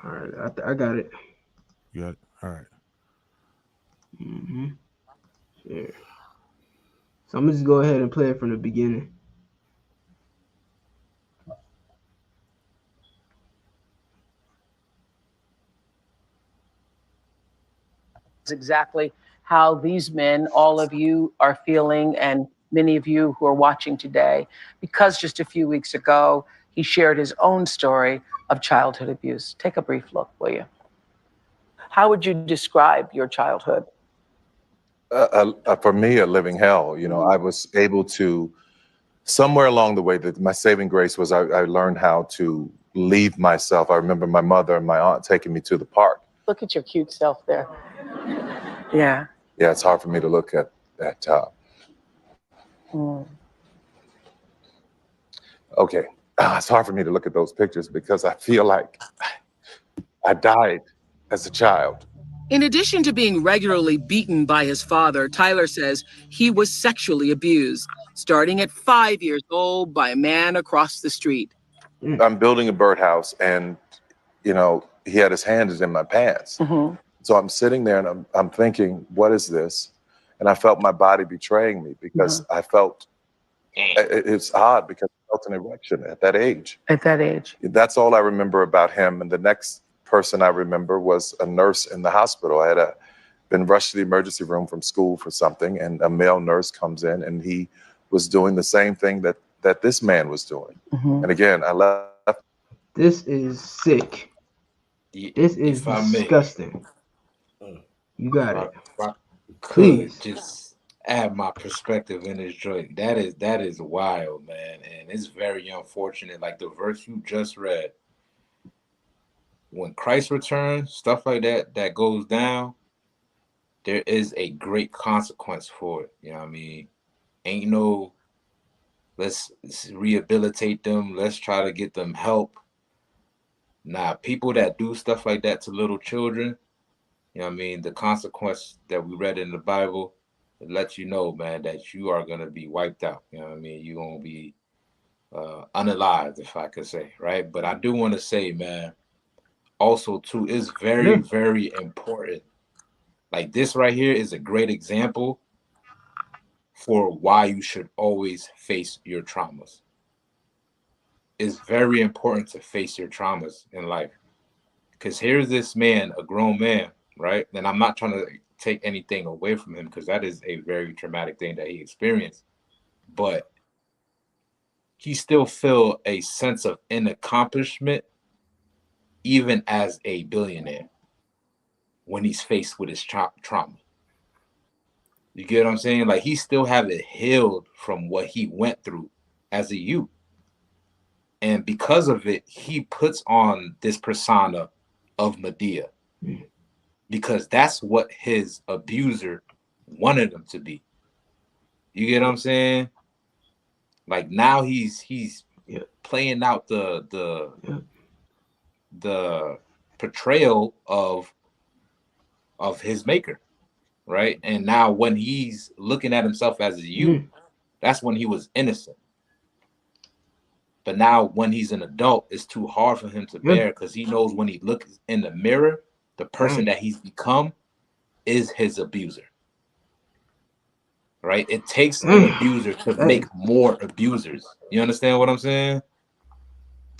All right, I got it. You got it. All right. Sure. So I'm gonna just go ahead and play it from the beginning. Exactly how these men, all of you, are feeling, and many of you who are watching today, because just a few weeks ago, he shared his own story of childhood abuse. Take a brief look, will you? How would you describe your childhood? For me, a living hell. You know, I was able to, somewhere along the way, that my saving grace was I learned how to leave myself. I remember my mother and my aunt taking me to the park. Look at your cute self there. Yeah. Yeah, it's hard for me to look at that. Okay, it's hard for me to look at those pictures because I feel like I died as a child. In addition to being regularly beaten by his father, Tyler says he was sexually abused, starting at 5 years old by a man across the street. I'm building a birdhouse, and you know, he had his hands in my pants. So I'm sitting there and I'm thinking, what is this? And I felt my body betraying me because I felt, it's odd because I felt an erection at that age. At that age. That's all I remember about him. And the next person I remember was a nurse in the hospital. I had been rushed to the emergency room from school for something, and a male nurse comes in, and he was doing the same thing that this man was doing. And again, I left. This is sick. This is disgusting. You got it. If I Please. could just add my perspective in this joint. That is wild, man. And it's very unfortunate. Like the verse you just read. When Christ returns, stuff like that goes down, there is a great consequence for it. You know what I mean? Ain't no, let's rehabilitate them. Let's try to get them help. Nah, people that do stuff like that to little children, you know what I mean? The consequence that we read in the Bible, it lets you know, man, that you are going to be wiped out. You know what I mean? You're going to be unalived, if I could say, right? But I do want to say, man, also too, is very, very important. Like this right here is a great example for why you should always face your traumas. It's very important to face your traumas in life. Because here's this man, a grown man, right? And I'm not trying to take anything away from him because that is a very traumatic thing that he experienced. But he still feel a sense of inaccomplishment even as a billionaire when he's faced with his trauma. You get what I'm saying? Like he still haven't healed from what he went through as a youth. And because of it, he puts on this persona of Medea because that's what his abuser wanted him to be. You get what I'm saying? Like now he's playing out the portrayal of his maker, right? And now when he's looking at himself as a youth, that's when he was innocent. But now when he's an adult, it's too hard for him to bear because he knows when he looks in the mirror, the person that he's become is his abuser. Right? It takes an abuser to make more abusers. You understand what I'm saying?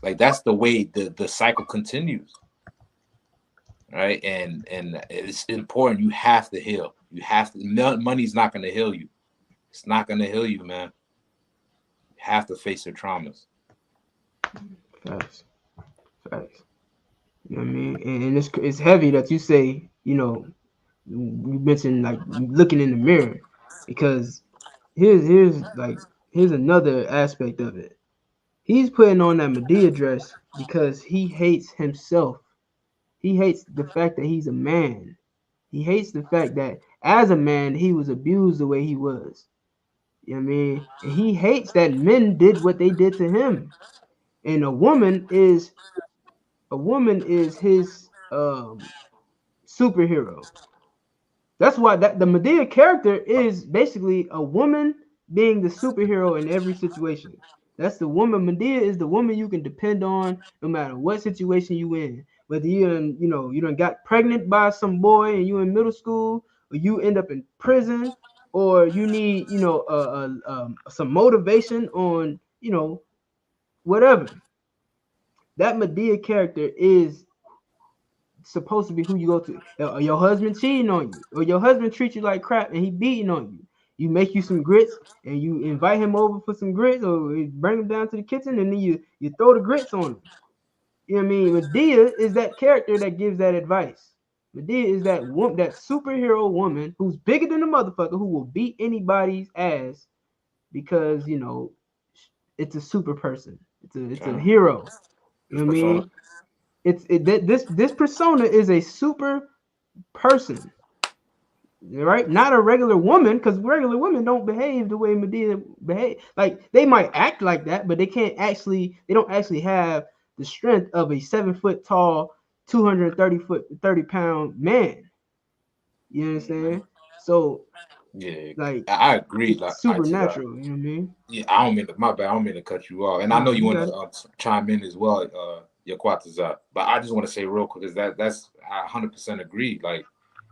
Like that's the way the cycle continues. Right? And it's important. You have to heal. You have to. Money's not going to heal you. It's not going to heal you, man. You have to face your traumas. Facts. You know what I mean? And it's heavy that you say, you know, you mentioned like looking in the mirror because here's another aspect of it. He's putting on that Medea dress because he hates himself. He hates the fact that he's a man. He hates the fact that as a man, he was abused the way he was. You know what I mean? And he hates that men did what they did to him. And a woman is his superhero. That's why the Medea character is basically a woman being the superhero in every situation. That's the woman. Medea is the woman you can depend on no matter what situation you in. Whether you done got pregnant by some boy and you in middle school, or you end up in prison, or you need some motivation on whatever. That Medea character is supposed to be who you go to. Your husband cheating on you, or your husband treats you like crap and he beating on you. you make you some grits and you invite him over for some grits, or you bring him down to the kitchen and then you throw the grits on him. You know what I mean? Medea is that character that gives that advice. Medea is that superhero woman who's bigger than the motherfucker, who will beat anybody's ass because, you know, it's a super person. It's a hero. You know what I mean? This persona is a super person, right? Not a regular woman, because regular women don't behave the way Medea behave. Like, they might act like that, but they don't actually have the strength of a 7 foot tall, 30 pound man. You understand? So Yeah, like, I agree. it's Like supernatural. You know what I mean? yeah, I don't mean to, my bad. I don't mean to cut you off, and I Nah, know you you want got to chime in as well. Your Quatazat, but I just want to say real quick is that's I 100% agree. Like,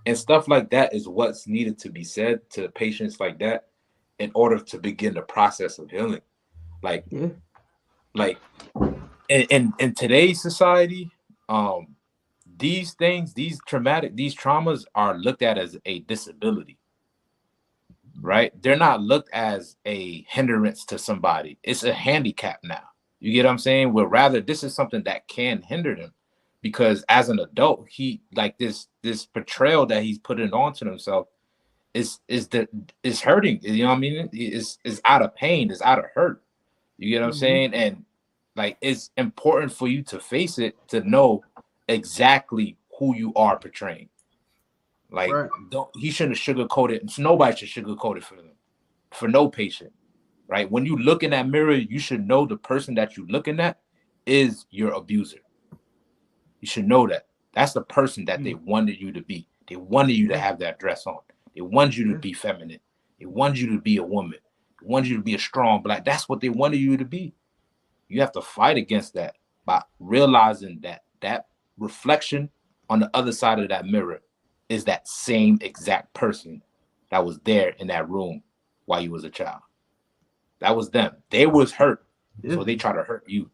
and stuff like that is what's needed to be said to patients like that in order to begin the process of healing. Like, yeah. like in today's society, these things, these traumas are looked at as a disability. Right? They're not looked as a hindrance to somebody. It's a handicap now. You get what I'm saying? Well, rather, this is something that can hinder them, because as an adult, he like this portrayal that he's putting onto himself is hurting. You know what I mean? Is out of pain, is out of hurt. You get what I'm saying? And like, it's important for you to face it, to know exactly who you are portraying. Like, Right. He shouldn't sugarcoat it. Nobody should sugarcoat it for them, for no patient, right? When you look in that mirror, you should know the person that you're looking at is your abuser. You should know that. That's the person that they wanted you to be. They wanted you to have that dress on. They wanted you to be feminine. They wanted you to be a woman. They wanted you to be a strong black. That's what they wanted you to be. You have to fight against that by realizing that that reflection on the other side of that mirror is that same exact person that was there in that room while you was a child. That was them. They was hurt, so they try to hurt you,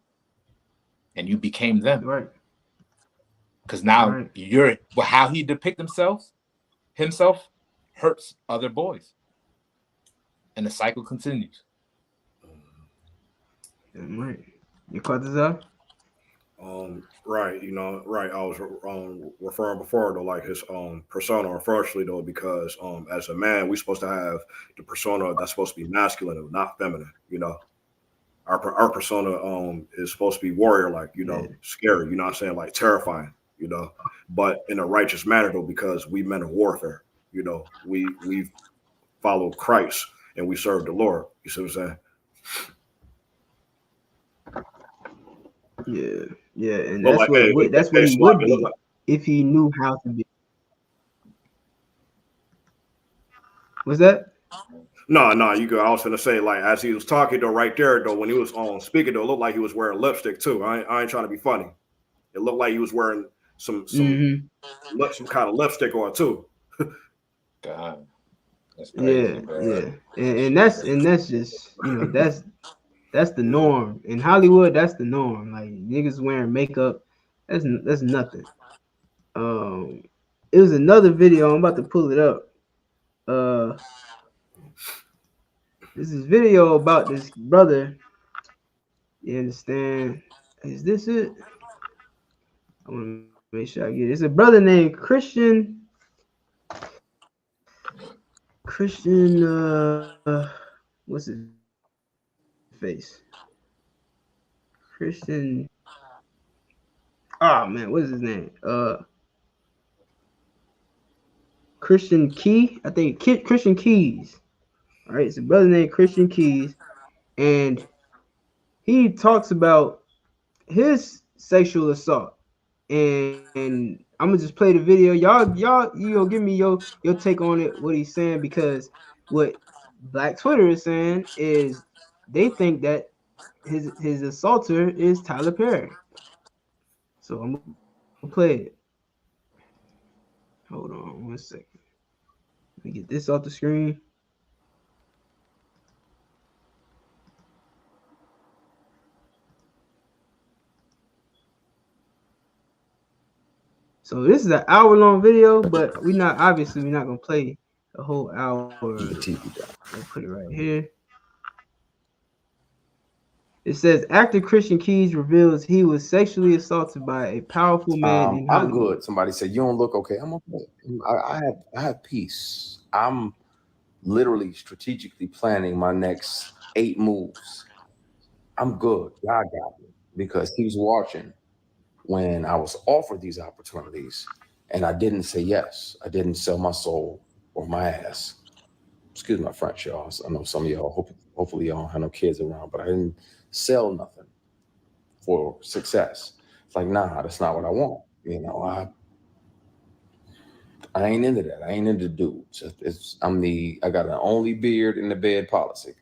and you became them. Right. Because now you're how he depict himself hurts other boys, and the cycle continues. Right. You caught this up? Right, right. I was referring before to like his persona, unfortunately though, because as a man, we're supposed to have the persona that's supposed to be masculine and not feminine. Our persona is supposed to be warrior, like scary. You know what I'm saying? Like terrifying. But in a righteous manner though, because we men of warfare. We follow Christ and we serve the Lord. You see what I'm saying? Yeah, and that's what he would be if he knew how to be. What's that? No, you go. I was gonna say, like, as he was talking though, right there though, when he was on speaking though, it looked like he was wearing lipstick too. I ain't trying to be funny. It looked like he was wearing some kind of lipstick on too. God, that's crazy. Yeah, and that's just that's the norm in Hollywood. That's the norm. Like, niggas wearing makeup, that's nothing. It was another video. I'm about to pull it up. This is video about this brother. You understand? Is this it? I want to make sure I get it. It's a brother named Christian. What's his face? Christian. Oh man, what is his name? Christian Key. I think Christian Keys. All right, it's a brother named Christian Keys, and he talks about his sexual assault. And I'm gonna just play the video. Y'all, give me your take on it, what he's saying, because what Black Twitter is saying is they think that his assaulter is Tyler Perry. So I'm gonna play it. Hold on 1 second. Let me get this off the screen. So this is an hour-long video, but we're not gonna play a whole hour. Keep the TV down. I'll put it right here. It says actor Christian Keys reveals he was sexually assaulted by a powerful man in I'm Hollywood. good. Somebody said you don't look okay. I'm okay. I have peace. I'm literally strategically planning my next 8 moves. I'm good. God got me because He's watching when I was offered these opportunities and I didn't say yes. I didn't sell my soul or my ass. Excuse my French, y'all. I know some of y'all, hopefully y'all don't have no kids around, but I didn't sell nothing for success. It's like, nah, that's not what I want. You know, I ain't into that. I ain't into dudes. I got an only beard in the bed policy.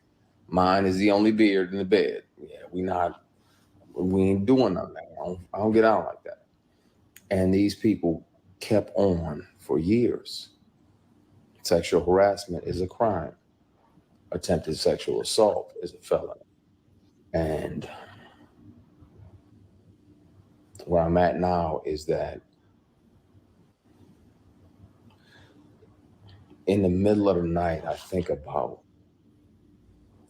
Mine is the only beard in the bed. Yeah, we ain't doing none of that. I don't get out like that. And these people kept on for years. Sexual harassment is a crime. Attempted sexual assault is a felony. And where I'm at now is that in the middle of the night, I think about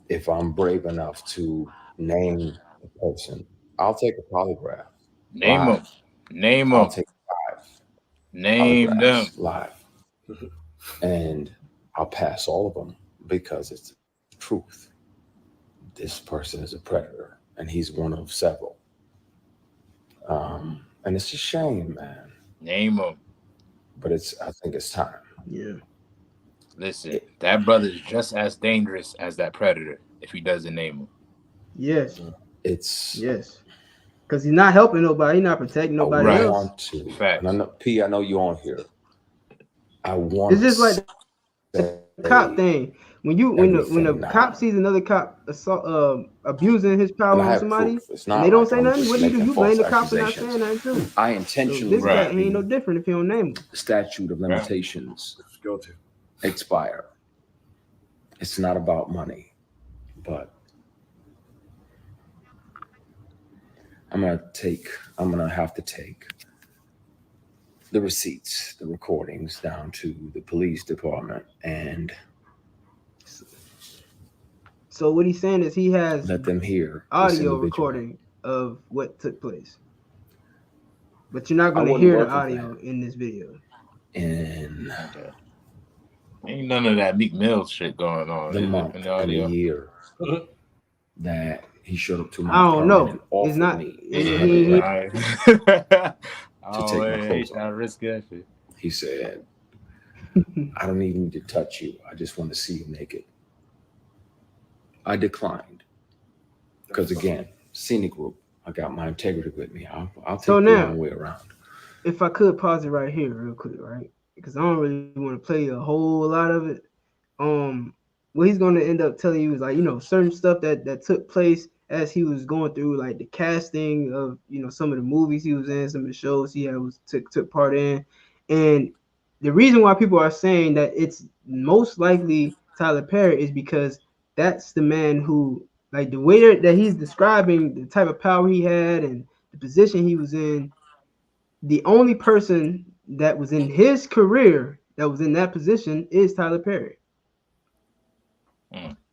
if I'm brave enough to name a person. I'll take a polygraph. Name them. Name I'll them. take 5 Name them. polygraphs live. And I'll pass all of them because it's the truth. This person is a predator and he's one of several. And it's a shame, man. Name them. But I think it's time. Yeah. Listen, that brother is just as dangerous as that predator if he doesn't name him. Yes. Yes. Because he's not helping nobody. He's not protecting nobody I else. want to. Fact. And I know, P, I know you on here. I want It's just like the cop thing. When the cop sees another cop abusing his power on somebody, and they don't say nothing, what do? You blame the cop for not saying nothing too. I intentionally this guy ain't no different if you don't name him. The statute of limitations expire. It's not about money, but I'm gonna have to take the receipts, the recordings down to the police department and so what he's saying is he has let them hear audio recording of what took place. But you're not going to hear the audio in this video. And ain't none of that Meek Mill shit going on. The month and the year that he showed up to my I don't know. It's not me to take my clothes off. Risk that shit. He said, I don't even need to touch you. I just want to see you naked. I declined. Because again, scenic group, I got my integrity with me. I'll take the long way around. If I could pause it right here real quick, right? Because I don't really want to play a whole lot of it. What he's going to end up telling you is like, certain stuff that took place as he was going through like the casting of, some of the movies he was in, some of the shows he took part in. And the reason why people are saying that it's most likely Tyler Perry is because that's the man who, like the way that he's describing the type of power he had and the position he was in, the only person that was in his career that was in that position is Tyler Perry.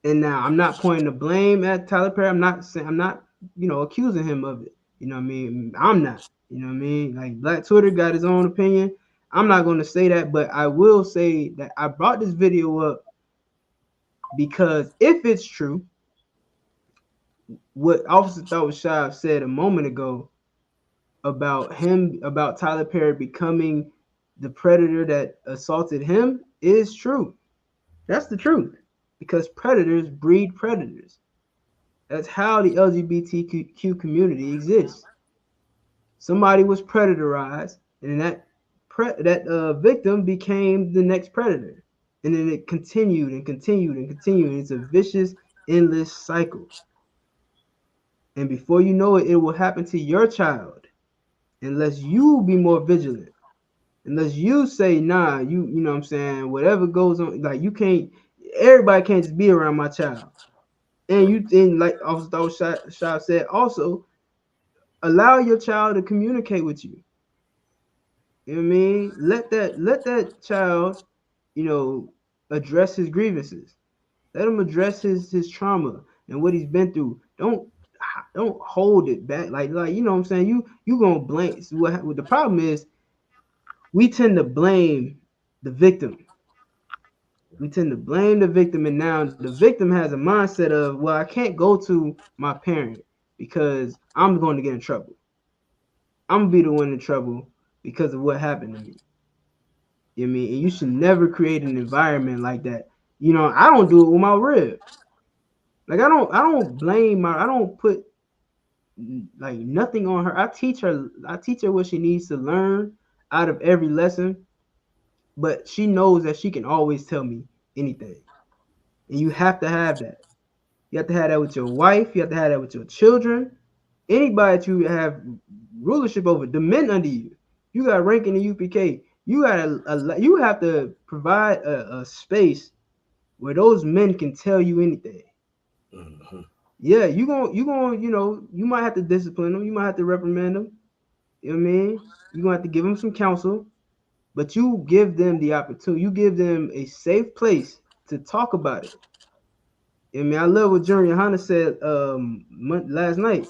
And now I'm not pointing the blame at Tyler Perry. I'm not accusing him of it. You know what I mean? I'm not. You know what I mean? Like Black Twitter got his own opinion. I'm not going to say that, but I will say that I brought this video up because if it's true, what Officer Thawashab said a moment ago about Tyler Perry becoming the predator that assaulted him is true. That's the truth. Because predators breed predators. That's how the LGBTQ community exists. Somebody was predatorized, and that victim became the next predator. And then it continued and continued and continued. It's a vicious, endless cycle. And before you know it, it will happen to your child. Unless you be more vigilant. Unless you say, nah, you know what I'm saying, whatever goes on, like everybody can't just be around my child. And like Officer Shah said, also allow your child to communicate with you. You know what I mean? Let that child, address his grievances. Let him address his trauma and what he's been through. Don't hold it back. Like you know what I'm saying. You gonna blame. What the problem is? We tend to blame the victim. We tend to blame the victim, and now the victim has a mindset of, well, I can't go to my parent because I'm going to get in trouble. I'm gonna be the one in trouble because of what happened to me. You know what I mean? And you should never create an environment like that. You know, I don't do it with my rib. Like I don't blame I don't put like nothing on her. I teach her what she needs to learn out of every lesson, but she knows that she can always tell me anything. And you have to have that. You have to have that with your wife. You have to have that with your children. Anybody that you have rulership over, the men under you. You got rank in the UPK. You have to provide a space where those men can tell you anything. Mm-hmm. Yeah, you gonna you might have to discipline them. You might have to reprimand them. You know what I mean? You're gonna have to give them some counsel, but you give them the opportunity. You give them a safe place to talk about it. I mean, I love what Junior Hanna said last night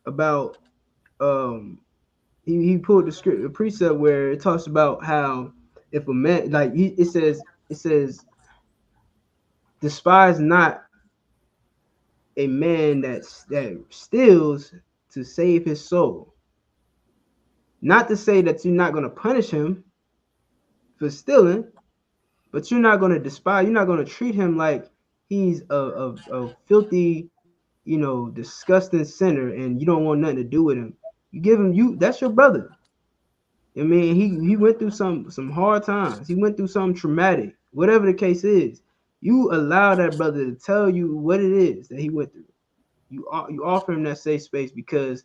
about he pulled the script, a precept where it talks about how if a man it says despise not a man that steals to save his soul. Not to say that you're not going to punish him for stealing, but you're not going to despise. You're not going to treat him like he's a filthy, disgusting sinner, and you don't want nothing to do with him. You give him that's your brother. I mean, he went through some hard times. He went through something traumatic. Whatever the case is, you allow that brother to tell you what it is that he went through. You offer him that safe space, because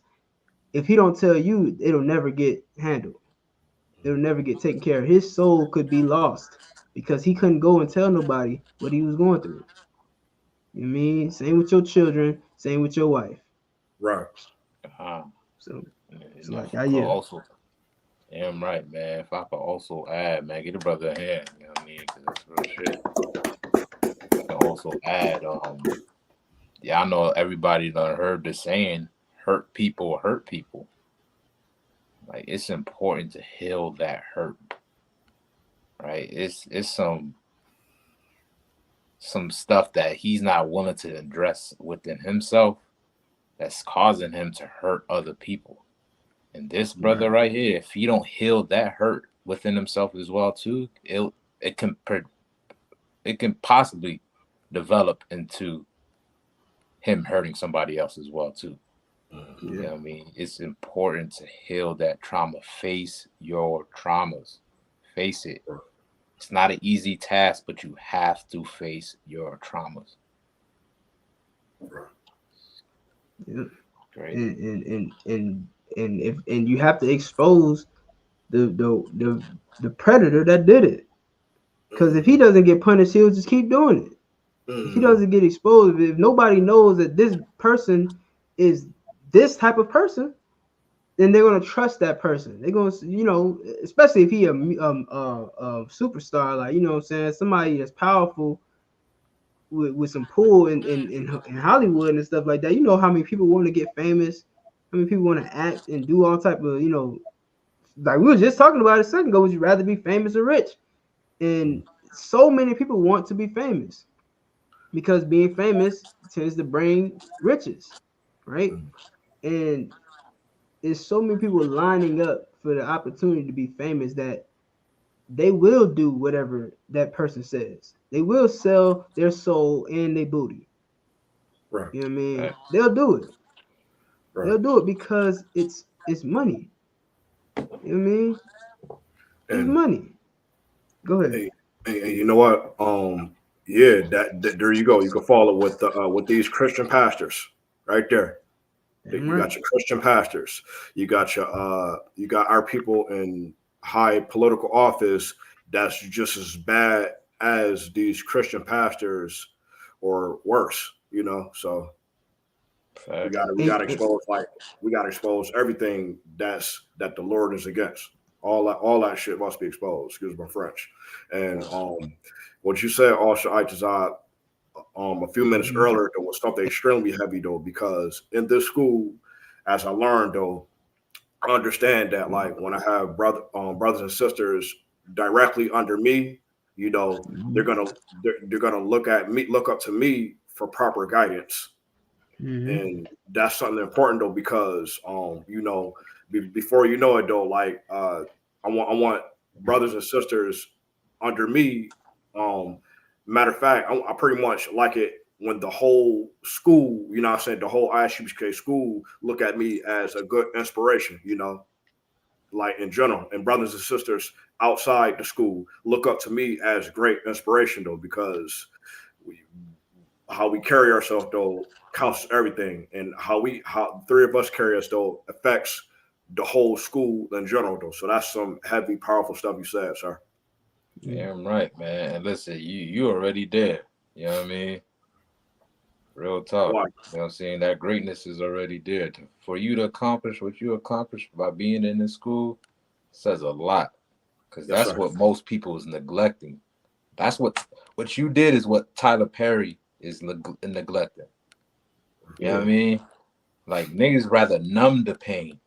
if he don't tell you, it'll never get handled. It'll never get taken care of. His soul could be lost because he couldn't go and tell nobody what he was going through. You know what I mean? Same with your children, same with your wife. Right. So it's also, damn right, man. If I could also add, man, get a brother a hand. You know what I mean? Because that's real shit. I can also add, I know everybody done heard the saying, hurt people hurt people. Like, it's important to heal that hurt, right? It's some stuff that he's not willing to address within himself that's causing him to hurt other people. And this brother right here, if he don't heal that hurt within himself as well too, it can possibly develop into him hurting somebody else as well too. You know what I mean? It's important to heal that trauma. Face your traumas. Face it. It's not an easy task, but you have to face your traumas. Yeah. Great. And you have to expose the predator that did it. Because if he doesn't get punished, he'll just keep doing it. If he doesn't get exposed, if nobody knows that this person is this type of person, then they're gonna trust that person. They're gonna, especially if he a superstar, like, you know what I'm saying, somebody that's powerful with some pull in Hollywood and stuff like that. You know how many people want to get famous, how many people want to act and do all type of, like we were just talking about a second ago. Would you rather be famous or rich? And so many people want to be famous because being famous tends to bring riches, right? And there's so many people lining up for the opportunity to be famous that they will do whatever that person says. They will sell their soul and their booty. Right. You know what I mean? Right. They'll do it. Right. They'll do it because it's money. You know what I mean? It's money. Go ahead. Hey, you know what? That there you go. You can follow with these Christian pastors right there. You got your Christian pastors. You got our people in high political office that's just as bad as these Christian pastors or worse, so we gotta expose everything that the Lord is against. All that shit must be exposed. Excuse my French. And what you said also, a few minutes earlier, there was something extremely heavy though, because in this school, as I learned though, I understand that like when I have brothers and sisters directly under me, you know, they're gonna look up to me for proper guidance. And that's something important though, because you know, before you know it though, like I want brothers and sisters under me. Matter of fact, I pretty much like it when the whole school, you know what I'm saying, the whole ISUPK school look at me as a good inspiration, you know, like in general, and brothers and sisters outside the school look up to me as great inspiration though, because how we carry ourselves though counts everything, and how three of us carry us though affects the whole school in general though. So that's some heavy, powerful stuff you said, sir. Damn right, man. And listen, you already there. You know what I mean? Real talk. Why? You know what I'm saying? That greatness is already there. For you to accomplish what you accomplished by being in this school says a lot. Because that's what most people is neglecting. That's what you did is what Tyler Peryy is neglecting. You know what I mean? Like niggas rather numb the pain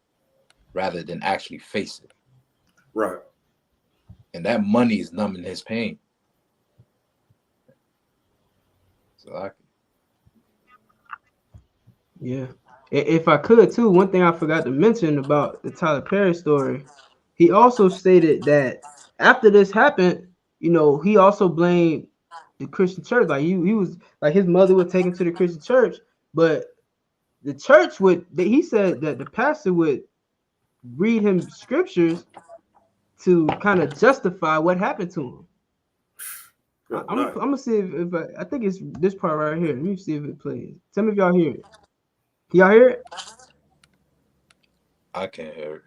rather than actually face it. Right. And that money is numbing his pain. So Yeah. If I could too, one thing I forgot to mention about the Tyler Peryy story, he also stated that after this happened, you know, he also blamed the Christian church. Like he was like his mother was taken to the Christian church, but the church he said that the pastor would read him scriptures to kind of justify what happened to him. I'm gonna see if I think it's this part right here. Let me see if it plays. Tell me if y'all hear it. Can y'all hear it? I can't hear it.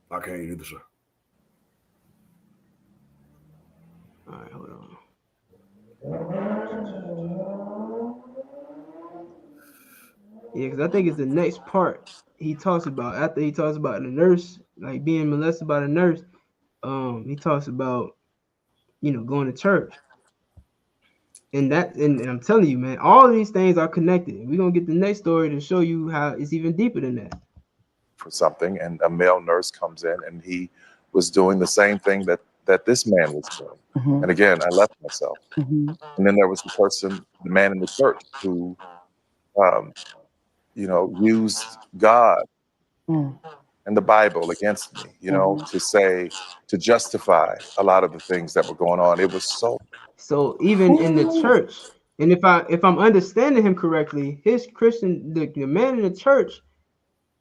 I can't either, sir. All right, hold on. Yeah, because I think it's the next part he talks about. After he talks about the nurse, like being molested by the nurse, he talks about, you know, going to church. And I'm telling you, man, all of these things are connected. We're gonna get the next story to show you how it's even deeper than that. For something, and a male nurse comes in, and he was doing the same thing that this man was doing. And again, I left myself. And then there was the man in the church who, you know, used God and the Bible against me, you know, to justify a lot of the things that were going on. It was so even in the church, and if I'm understanding him correctly, his Christian, the man in the church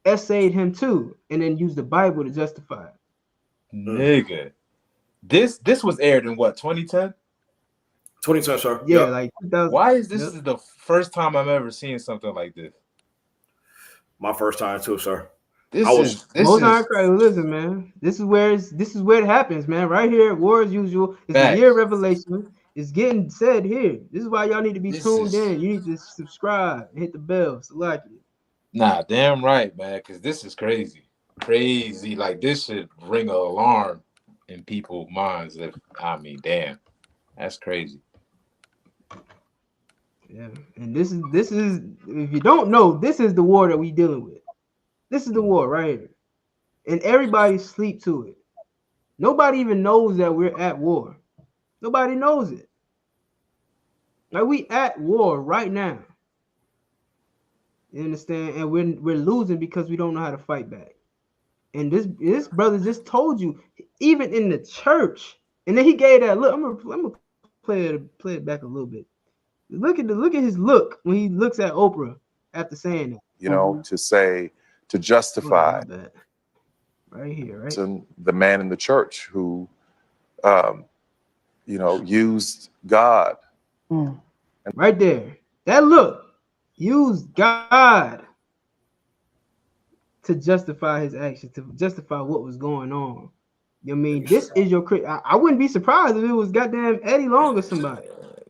essayed him too, and then used the Bible to justify it. Nigga, this was aired in what, 2010? 2010, sir. Yeah, like 2000. Why is this is the first time I'm ever seeing something like this? My first time too, sir. Listen, man. This is where it happens, man. Right here, War as Usual. It's the year of revelation. It's getting said here. This is why y'all need to be tuned in. You need to subscribe and hit the bell. So like it. Nah, damn right, man. Because this is crazy. Like this should ring an alarm in people's minds. Damn, that's crazy. Yeah, and this is if you don't know, this is the war that we dealing with. This is the war right here, and everybody sleep to it. Nobody even knows that we're at war. Nobody knows it. Like we at war right now. You understand? And we're losing because we don't know how to fight back. And this brother just told you, even in the church, and then he gave that look. I'm gonna play it back a little bit. Look at his look when he looks at Oprah after saying that. You know, to justify right here, right? The man in the church who, you know, used God. Right there, that look, used God to justify his actions, to justify what was going on. I mean, this is your. I wouldn't be surprised if it was goddamn Eddie Long or somebody.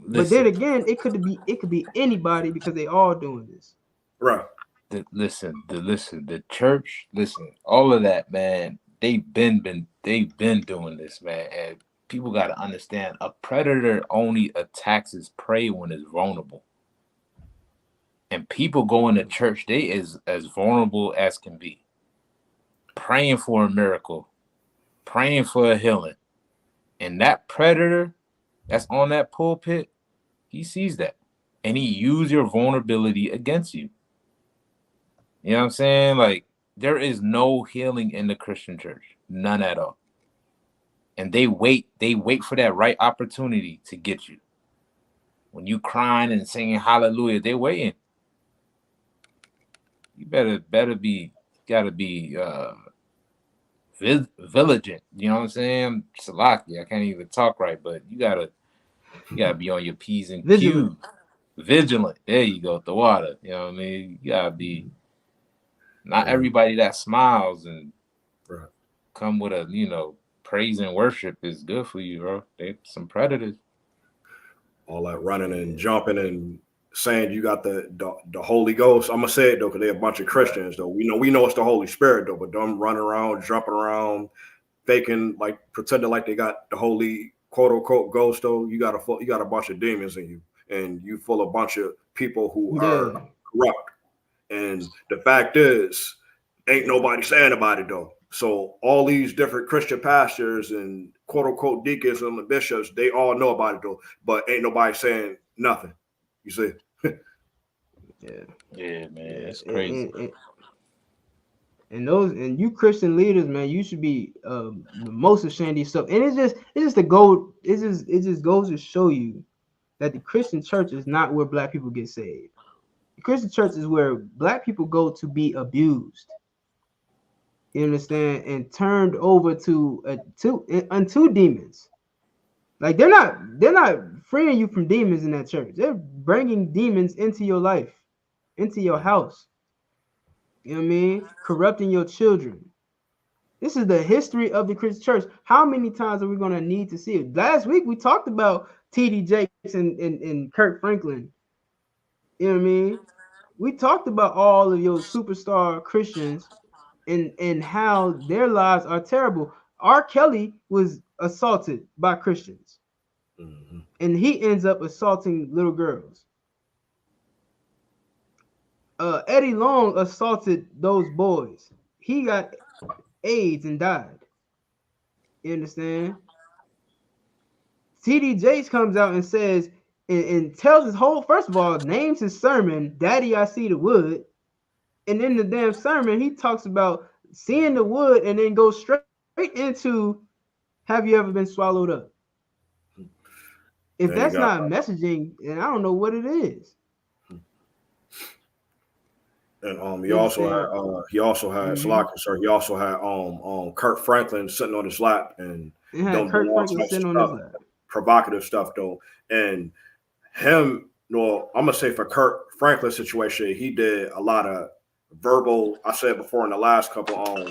But then again, it could be anybody because they all doing this. Right. The church, all of that, man. They've been they've been doing this, man. And people got to understand, a predator only attacks his prey when it's vulnerable. And people going to church, they is as vulnerable as can be. Praying for a miracle, praying for a healing. And that predator that's on that pulpit, he sees that. And he uses your vulnerability against you. You know what I'm saying? Like, there is no healing in the Christian church. None at all. And they wait for that right opportunity to get you. When you crying and singing hallelujah, they're waiting. You gotta be vigilant. You know what I'm saying? Salaki, I can't even talk right, but you gotta be on your P's and Q's. Vigilant. There you go, the water. You know what I mean? You gotta be. Not everybody that smiles and come with a praise and worship is good for you, bro. They some predators. All that running and jumping and saying you got the Holy Ghost. I'm gonna say it though, because they're a bunch of Christians though. We know it's the Holy Spirit though, but them running around, jumping around, faking, like pretending like they got the Holy quote unquote ghost though. You got a bunch of demons in you, and you full of a bunch of people who are corrupt. And the fact is, ain't nobody saying about it though. So all these different Christian pastors and quote unquote deacons and the bishops, they all know about it though, but ain't nobody saying nothing. You see? Yeah, man, it's crazy. And you Christian leaders, man, you should be the most ashamed of yourself. And it just goes to show you that the Christian church is not where black people get saved. The Christian church is where black people go to be abused. You understand? And turned over unto demons. Like they're not freeing you from demons in that church. They're bringing demons into your life, into your house. You know what I mean? Corrupting your children. This is the history of the Christian church. How many times are we going to need to see it? Last week we talked about T.D. Jakes and Kirk Franklin. You know what I mean? We talked about all of your superstar Christians and how their lives are terrible. R. Kelly was assaulted by Christians. Mm-hmm. And he ends up assaulting little girls. Eddie Long assaulted those boys. He got AIDS and died. You understand? T.D. Jakes comes out and says, and tells his whole, first of all, names his sermon, Daddy, I See the Wood. And in the damn sermon, he talks about seeing the wood and then goes straight into, have you ever been swallowed up? If that's not messaging, then I don't know what it is. And he also had Kirk Franklin sitting on his lap and Kirk Franklin sitting on his lap. Provocative stuff though. And him, I'm gonna say for Kirk Franklin's situation, he did a lot of verbal. I said before in the last couple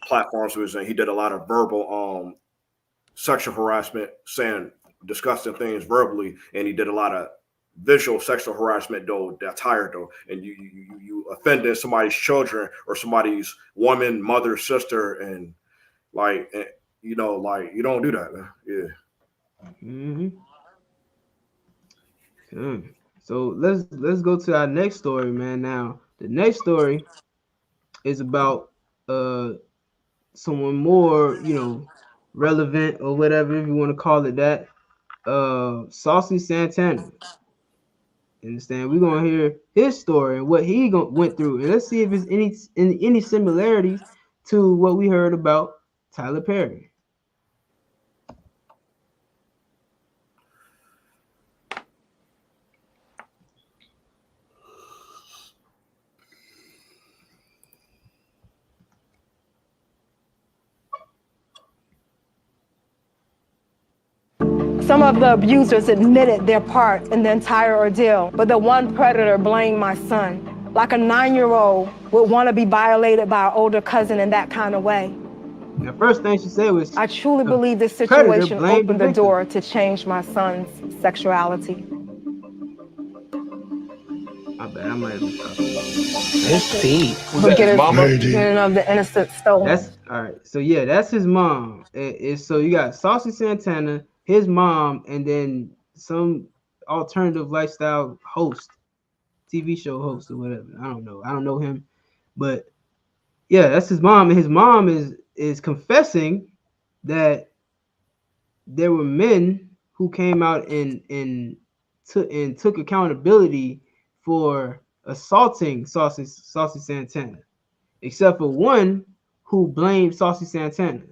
platforms he was in, he did a lot of verbal sexual harassment, saying disgusting things verbally, and he did a lot of visual sexual harassment though. That's higher though, and you offended somebody's children or somebody's woman, mother, sister, and you don't do that, man. Yeah. Mm-hmm. Good. So let's go to our next story, man. Now the next story is about someone more, relevant or whatever, if you want to call it that. Saucy Santana. Understand? We're gonna hear his story and what he went through, and let's see if there's any similarities to what we heard about Tyler Peryy. Some of the abusers admitted their part in the entire ordeal, but the one predator blamed my son. Like a 9-year-old would want to be violated by an older cousin in that kind of way. The first thing she said was, I truly believe this situation opened the door to change my son's sexuality. My bad. bad. I might have been talking. It's deep. Was that his mama? Beginning of the innocent stolen. That's all right. So yeah, that's his mom. So you got Saucy Santana, his mom, and then some alternative lifestyle host, TV show host or whatever. I don't know. I don't know him, but yeah, that's his mom, and his mom is confessing that there were men who came out and took accountability for assaulting Saucy Santana, except for one who blamed Saucy Santana.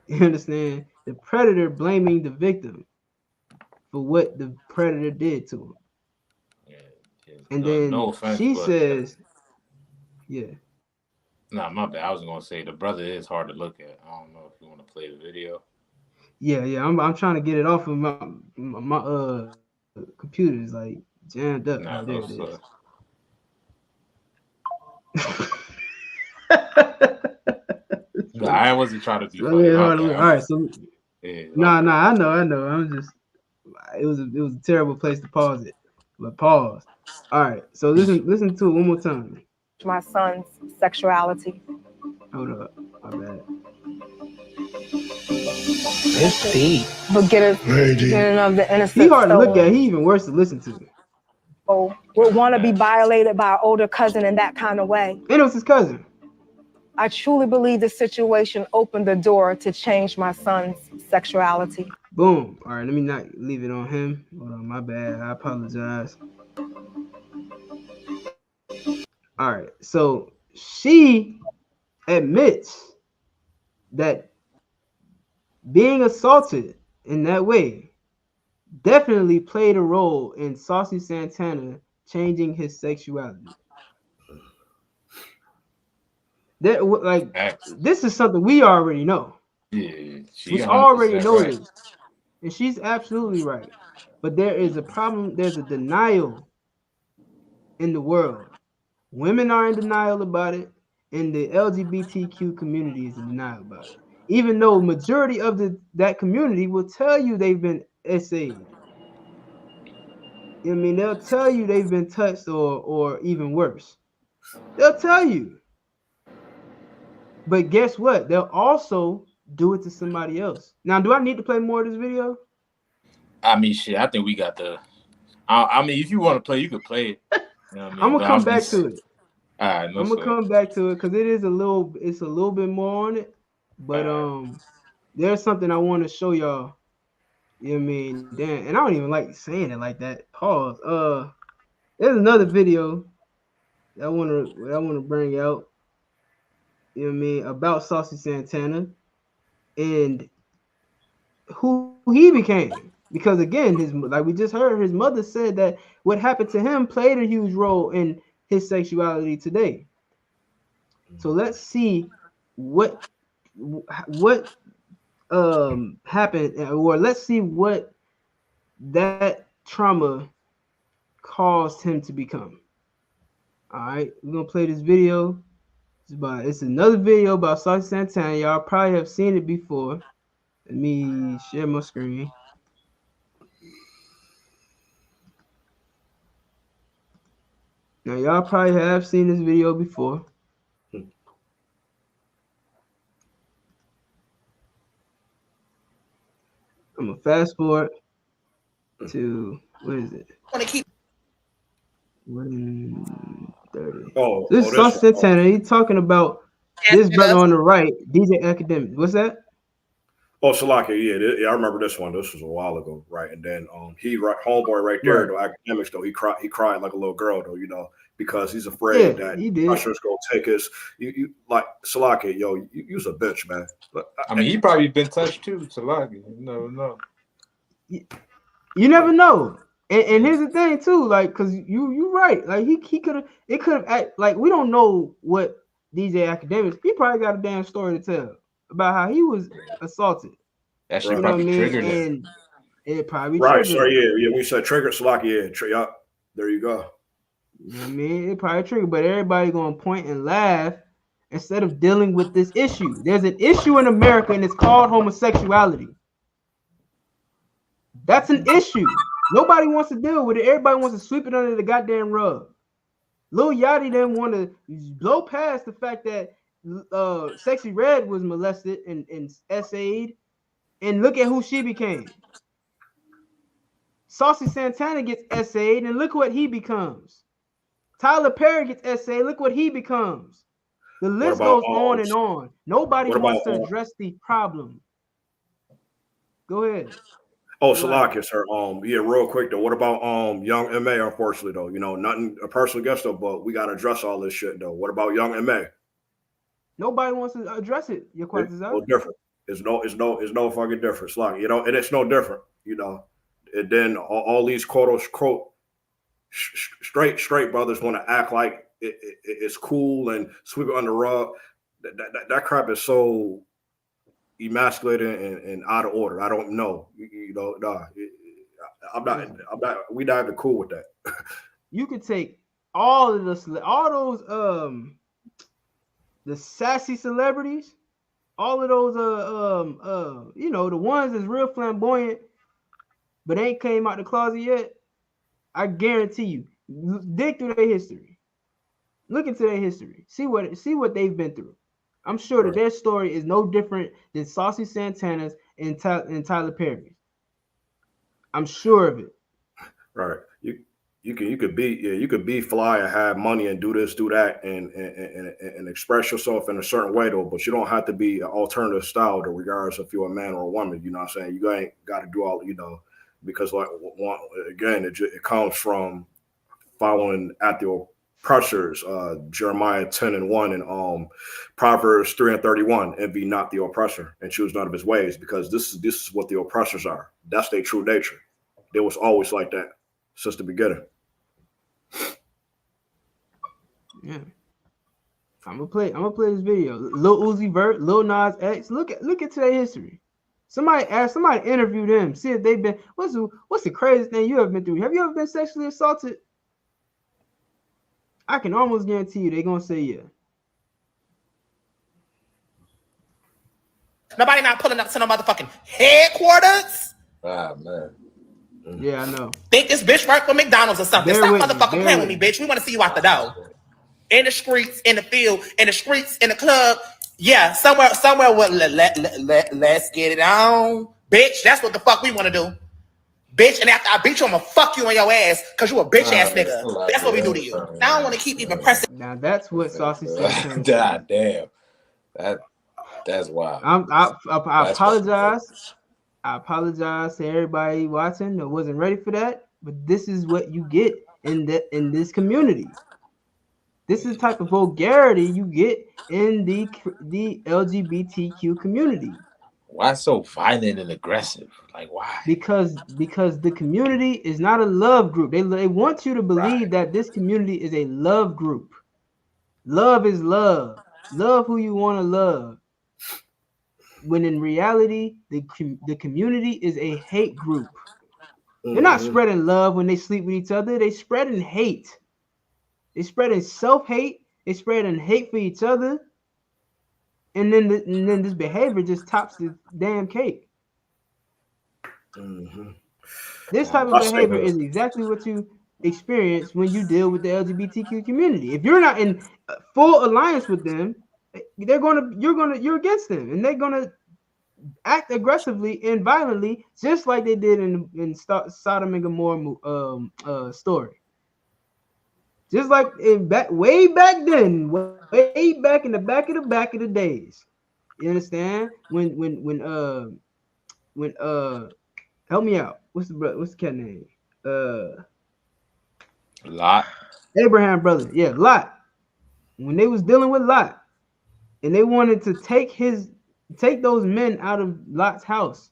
You understand? The predator blaming the victim for what the predator did to him. And then no offense, she but says, yeah. Nah, my bad. I was gonna say the brother is hard to look at. I don't know if you want to play the video. Yeah. I'm trying to get it off of my computer is like jammed up. Nah, There no, it is. Nah, I wasn't trying to be So, funny. all right, so yeah, nah, I know. I'm just it was a terrible place to pause it. But pause. All right, so listen to it one more time. My son's sexuality. Hold up, my bad. It's deep. Beginning of the innocent He hard to look stolen. at. He even worse to listen to. Would want to be violated by an older cousin in that kind of way. And it was his cousin. I truly believe the situation opened the door to change my son's sexuality. Boom. All right, let me not leave it on him. Hold on, my bad. I apologize. All right, so she admits that being assaulted in that way definitely played a role in Saucy Santana changing his sexuality. That this is something we already know. Yeah, we already know this, and she's absolutely right. But there is a problem. There's a denial in the world. Women are in denial about it, and the LGBTQ community is in denial about it. Even though majority of that community will tell you they've been SA'd. I mean, they'll tell you they've been touched or even worse. They'll tell you. But guess what? They'll also do it to somebody else. Now, do I need to play more of this video? I mean, shit, I think we got the... I mean, if you want to play, you can play it. You know what I mean? I'm going to come back to it. All right, I'm going to come back to it because it's a little bit more on it. But there's something I want to show y'all. You know what I mean? Damn, and I don't even like saying it like that. Pause. There's another video that I want to bring out. You know what I mean, about Saucy Santana and who he became. Because again, like we just heard, his mother said that what happened to him played a huge role in his sexuality today. So let's see what happened, or let's see what that trauma caused him to become. All right, we're gonna play this video. It's another video about Saucy Santana. Y'all probably have seen it before. Let me share my screen. Now y'all probably have seen this video before. I'm gonna fast forward to what is it? 1:30. This is Saucy Santana. He's talking about this brother on the right, DJ Academic. What's that? Oh, Salaka, yeah, I remember this one. This was a while ago, right? And then homeboy right there, though, Academics, though, he cried like a little girl, though, you know, because he's afraid that Usher's gonna take his. You like Salaka, yo, you's a bitch, man. But I mean, he probably been touched too, Salaka. You never know. You never know. And here's the thing too, like, cause you right, like he could have like we don't know what DJ Academics. He probably got a damn story to tell about how he was assaulted. That shit probably triggered him. And it probably right. Triggered So yeah, we said trigger Salaki, yeah, there you go. You know what I mean? It probably triggered, but everybody gonna point and laugh instead of dealing with this issue. There's an issue in America, and it's called homosexuality. That's an issue. Nobody wants to deal with it. Everybody wants to sweep it under the goddamn rug. Lil Yachty didn't want to blow past the fact that Sexy Red was molested and essayed, and look at who she became. Saucy Santana gets essayed, and look what he becomes. Tyler Peryy gets essayed, look what he becomes. The list goes on and on. Nobody wants to address the problem. Go ahead. Oh, Salakis, sir. Yeah, real quick though. What about Young MA? Unfortunately, though, you know, nothing personal against though, but we gotta address all this shit though. What about Young MA? Nobody wants to address it. Your question is no different. It's no fucking difference. Like, you know, and it's no different, you know. And then all these quote unquote straight brothers want to act like it's cool and sweep it under the rug. That crap is so emasculated and out of order. I don't know. You know, nah. I'm not. We not even cool with that. You could take all of those the sassy celebrities, all of those you know, the ones that's real flamboyant but ain't came out the closet yet. I guarantee you, dig through their history, look into their history, see what they've been through. I'm sure that their story is no different than Saucy Santana's and Tyler Perry's. I'm sure of it. Right. You could be fly and have money and do this, do that, and express yourself in a certain way though. But you don't have to be an alternative style though, regardless if you're a man or a woman. You know what I'm saying? You ain't got to do all, you know, because like it comes from following at the oppressors, Jeremiah 10:1 and Proverbs 3:31, and be not the oppressor and choose none of his ways, because this is what the oppressors are. That's their true nature. They was always like that since the beginning. Yeah, I'm gonna play this video. Lil Uzi Vert, Lil Nas X. Look into their history. Somebody interview them. See if they've been. What's the craziest thing you ever been through? Have you ever been sexually assaulted? I can almost guarantee you they're gonna say yeah. Nobody not pulling up to no motherfucking headquarters. Ah, man. Yeah, I know. Think this bitch work for McDonald's or something. Stop motherfucking playing with me, bitch. We want to see you out the door. In the streets, in the field, in the streets, in the club. Yeah, somewhere. Let's get it on, bitch. That's what the fuck we want to do, bitch. And after I beat you, I'm gonna fuck you on your ass because you a bitch ass nigga. That's what we do to you. Now I don't want to keep even pressing. Now that's what Saucy said. God damn, that's wild. I apologize. I apologize to everybody watching that wasn't ready for that, but this is what you get in this community. This is the type of vulgarity you get in the LGBTQ community. Why so violent and aggressive? Like, why? Because the community is not a love group. They want you to believe that this community is a love group. Love is love. Love who you want to love. When in reality, the community is a hate group. They're not spreading love when they sleep with each other. They spreading hate. They spreading self-hate. They spreading hate for each other. And then this behavior just tops the damn cake. This type of behavior is exactly what you experience when you deal with the LGBTQ community. If you're not in full alliance with them, you're against them, and they're gonna act aggressively and violently, just like they did in Sodom and Gomorrah story. Just like way back then, way back in the back of the days. You understand? When help me out. What's the cat name? Lot. Abraham brother. Yeah, Lot. When they was dealing with Lot, and they wanted to take those men out of Lot's house,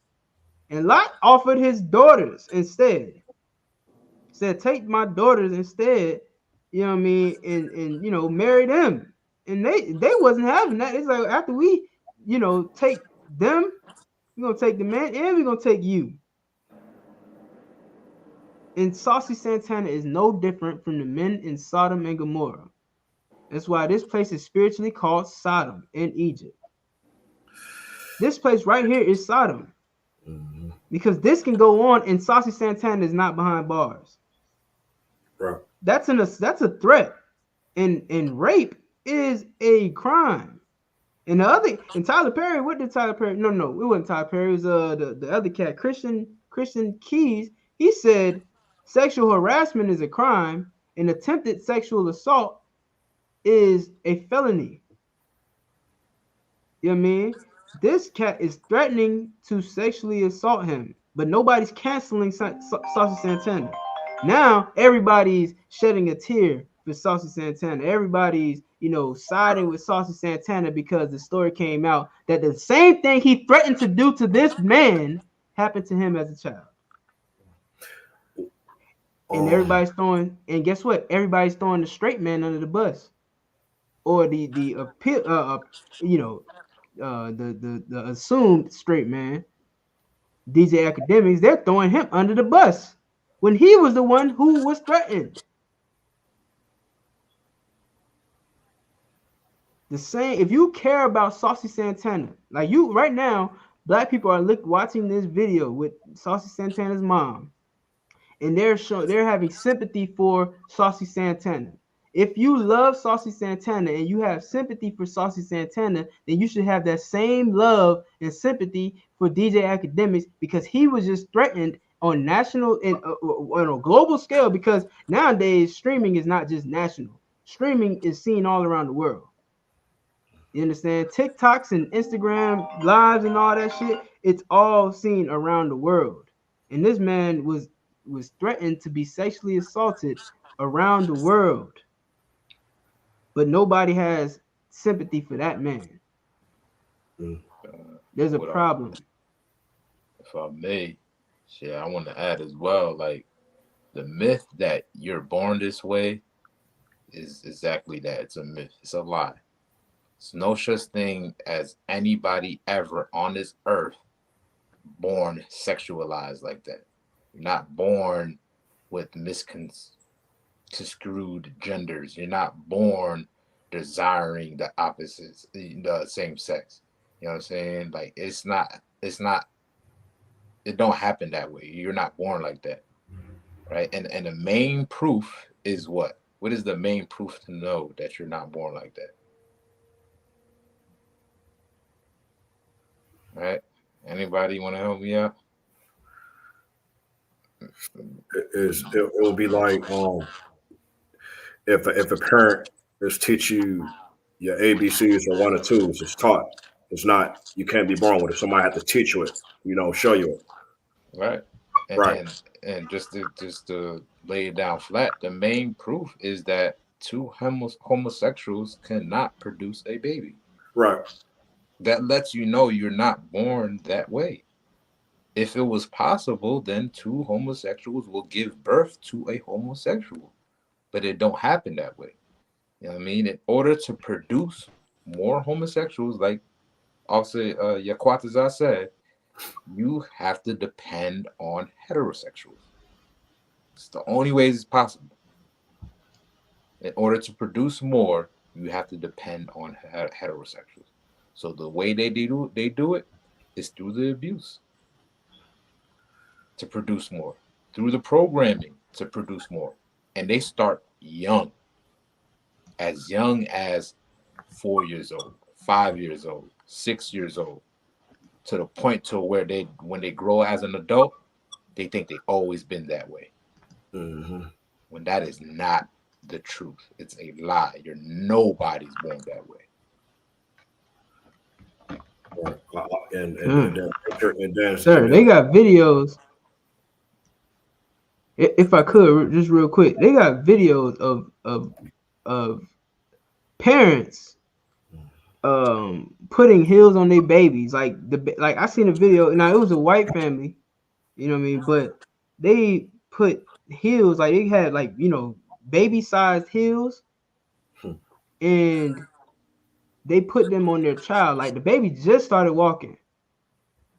and Lot offered his daughters instead. Said, take my daughters instead. You know what I mean? And you know, marry them. And they wasn't having that. It's like, after we, you know, take them, we're gonna take the man and we're gonna take you. And Saucy Santana is no different from the men in Sodom and Gomorrah. That's why this place is spiritually called Sodom in Egypt. This place right here is Sodom. because this can go on, and Saucy Santana is not behind bars. Right. That's a threat, and rape is a crime. And the other, and Tyler Peryy, what did Tyler Peryy? No, it wasn't Tyler Peryy. It was the other cat, Christian Keys. He said sexual harassment is a crime, and attempted sexual assault is a felony. You know what I mean? This cat is threatening to sexually assault him, but nobody's canceling Saucy Santana. Now everybody's shedding a tear for Saucy Santana. Everybody's, siding with Saucy Santana because the story came out that the same thing he threatened to do to this man happened to him as a child. And everybody's throwing, and guess what? Everybody's throwing the straight man under the bus, or the assumed straight man, DJ Academics. They're throwing him under the bus when he was the one who was threatened. The same, if you care about Saucy Santana, like you right now, black people are watching this video with Saucy Santana's mom, and they're having sympathy for Saucy Santana. If you love Saucy Santana and you have sympathy for Saucy Santana, then you should have that same love and sympathy for DJ Academics, because he was just threatened on national and on a global scale, because nowadays streaming is not just national. Streaming is seen all around the world. You understand? TikToks and Instagram lives and all that shit, it's all seen around the world. And this man was threatened to be sexually assaulted around the world. But nobody has sympathy for that man. There's a problem. If I may, I want to add as well, like the myth that you're born this way is exactly that. It's a myth. It's a lie. There's no such thing as anybody ever on this earth born sexualized like that. You're not born with misconstrued genders. You're not born desiring the opposites, the same sex. You know what I'm saying? Like it don't happen that way. You're not born like that. Right? And the main proof is what? What is the main proof to know that you're not born like that? Right? Anybody want to help me out? It will be like if a parent is teach you your ABCs or 1 or 2s, it's taught. It's not, you can't be born with it. Somebody has to teach you it, show you it. Right. Right. And just to lay it down flat, the main proof is that 2 homosexuals cannot produce a baby. Right. That lets you know you're not born that way. If it was possible, then 2 homosexuals will give birth to a homosexual, but it don't happen that way. You know what I mean? In order to produce more homosexuals, like also Yaquataza said, you have to depend on heterosexuals. It's the only way it's possible. In order to produce more, you have to depend on heterosexuals. So the way they do it is through the abuse to produce more, through the programming to produce more. And they start young as 4 years old, 5 years old, 6 years old, to the point to where when they grow as an adult, they think they've always been that way. Mm-hmm. When that is not the truth. It's a lie. Nobody's born that way. And then, sir, they got videos. If I could, just real quick, they got videos of parents putting heels on their babies. Like I seen a video. Now it was a white family, you know what I mean, but they put heels, like they had baby sized heels, and they put them on their child. Like the baby just started walking,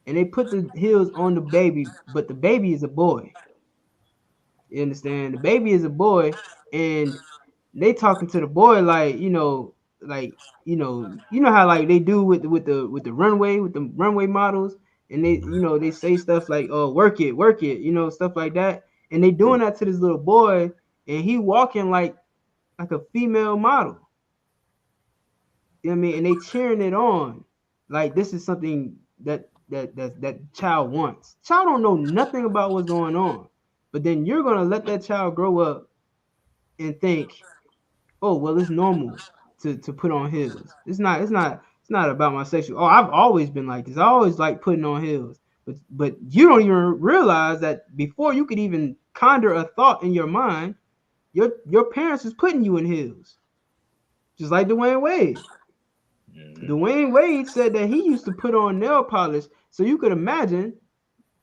and they put the heels on the baby, but the baby is a boy. You understand? The baby is a boy, and they talking to the boy like you know how like they do with the runway models. and they say stuff like, "Oh, work it," stuff like that, and they doing that to this little boy, and he walking like a female model. You know what I mean? And they cheering it on, like this is something that child wants. Child don't know nothing about what's going on, but then you're gonna let that child grow up and think, oh well, it's normal to put on heels. It's not about my sexual. Oh, I've always been like this. I always like putting on heels. But you don't even realize that before you could even conjure a thought in your mind, your parents is putting you in heels. Just like Dwayne Wade. Dwayne Wade said that he used to put on nail polish, so you could imagine,